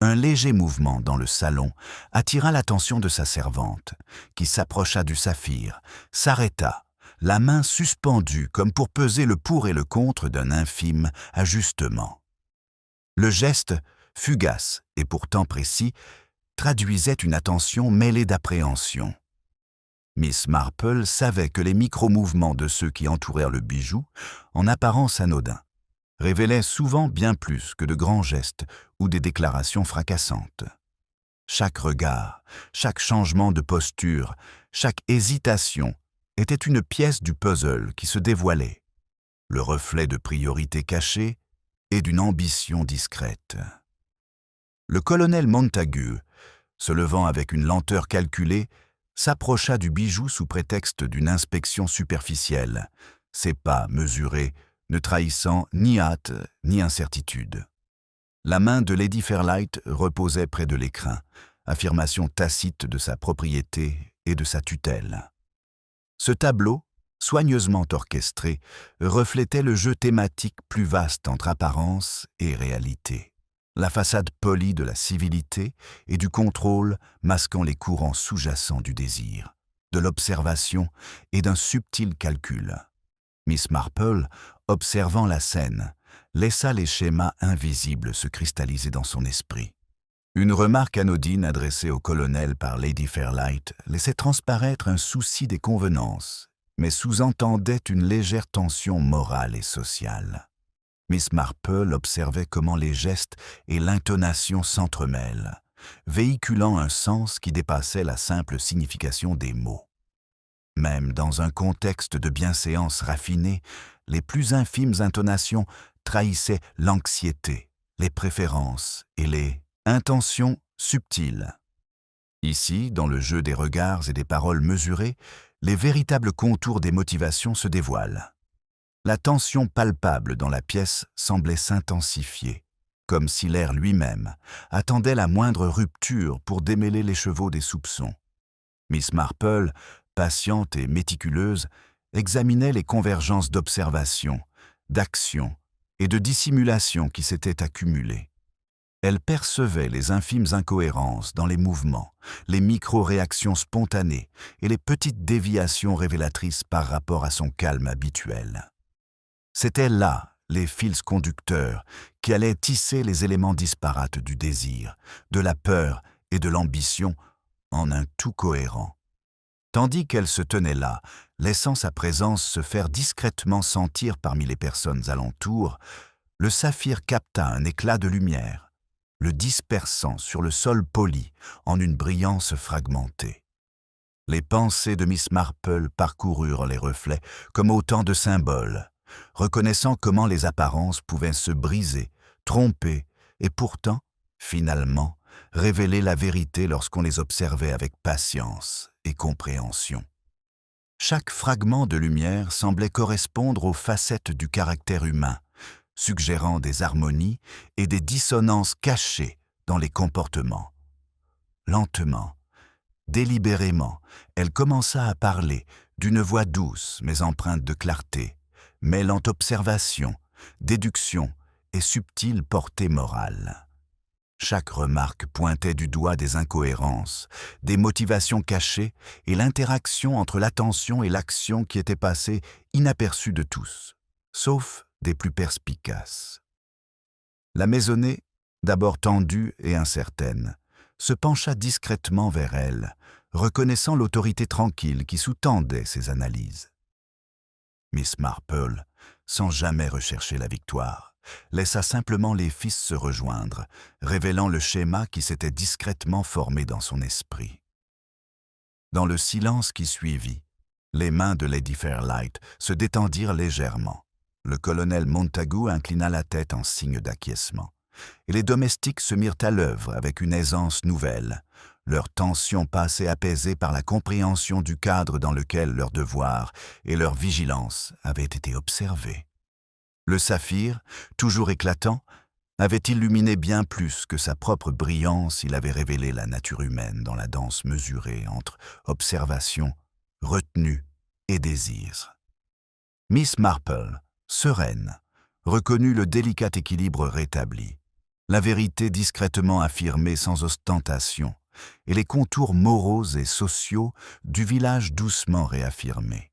Un léger mouvement dans le salon attira l'attention de sa servante, qui s'approcha du saphir, s'arrêta, la main suspendue comme pour peser le pour et le contre d'un infime ajustement. Le geste, fugace et pourtant précis, traduisait une attention mêlée d'appréhension. Miss Marple savait que les micro-mouvements de ceux qui entourèrent le bijou, en apparence anodins, révélaient souvent bien plus que de grands gestes ou des déclarations fracassantes. Chaque regard, chaque changement de posture, chaque hésitation était une pièce du puzzle qui se dévoilait, le reflet de priorités cachées et d'une ambition discrète. Le colonel Montagu, se levant avec une lenteur calculée, s'approcha du bijou sous prétexte d'une inspection superficielle, ses pas mesurés, ne trahissant ni hâte ni incertitude. La main de Lady Fairlight reposait près de l'écrin, affirmation tacite de sa propriété et de sa tutelle. Ce tableau, soigneusement orchestré, reflétait le jeu thématique plus vaste entre apparence et réalité. La façade polie de la civilité et du contrôle masquant les courants sous-jacents du désir, de l'observation et d'un subtil calcul. Miss Marple, observant la scène, laissa les schémas invisibles se cristalliser dans son esprit. Une remarque anodine adressée au colonel par Lady Fairlight laissait transparaître un souci des convenances, mais sous-entendait une légère tension morale et sociale. Miss Marple observait comment les gestes et l'intonation s'entremêlent, véhiculant un sens qui dépassait la simple signification des mots. Même dans un contexte de bienséance raffinée, les plus infimes intonations trahissaient l'anxiété, les préférences et les intentions subtiles. Ici, dans le jeu des regards et des paroles mesurées, les véritables contours des motivations se dévoilent. La tension palpable dans la pièce semblait s'intensifier, comme si l'air lui-même attendait la moindre rupture pour démêler les chevaux des soupçons. Miss Marple, patiente et méticuleuse, examinait les convergences d'observation, d'action et de dissimulation qui s'étaient accumulées. Elle percevait les infimes incohérences dans les mouvements, les micro-réactions spontanées et les petites déviations révélatrices par rapport à son calme habituel. C'étaient là les fils conducteurs qui allaient tisser les éléments disparates du désir, de la peur et de l'ambition en un tout cohérent. Tandis qu'elle se tenait là, laissant sa présence se faire discrètement sentir parmi les personnes alentour, le saphir capta un éclat de lumière, le dispersant sur le sol poli en une brillance fragmentée. Les pensées de Miss Marple parcoururent les reflets comme autant de symboles, reconnaissant comment les apparences pouvaient se briser, tromper et pourtant, finalement, révéler la vérité lorsqu'on les observait avec patience et compréhension. Chaque fragment de lumière semblait correspondre aux facettes du caractère humain, suggérant des harmonies et des dissonances cachées dans les comportements. Lentement, délibérément, elle commença à parler d'une voix douce mais empreinte de clarté, mêlant observation, déduction et subtile portée morale. Chaque remarque pointait du doigt des incohérences, des motivations cachées et l'interaction entre l'attention et l'action qui était passée inaperçue de tous, sauf des plus perspicaces. La maisonnée, d'abord tendue et incertaine, se pencha discrètement vers elle, reconnaissant l'autorité tranquille qui sous-tendait ses analyses. Miss Marple, sans jamais rechercher la victoire, laissa simplement les fils se rejoindre, révélant le schéma qui s'était discrètement formé dans son esprit. Dans le silence qui suivit, les mains de Lady Fairlight se détendirent légèrement. Le colonel Montagu inclina la tête en signe d'acquiescement, et les domestiques se mirent à l'œuvre avec une aisance nouvelle, leur tension passée apaisée par la compréhension du cadre dans lequel leur devoir et leur vigilance avaient été observés. Le saphir, toujours éclatant, avait illuminé bien plus que sa propre brillance. Il avait révélé la nature humaine dans la danse mesurée entre observation, retenue et désir. Miss Marple, sereine, reconnut le délicat équilibre rétabli, la vérité discrètement affirmée sans ostentation, et les contours moraux et sociaux du village doucement réaffirmés.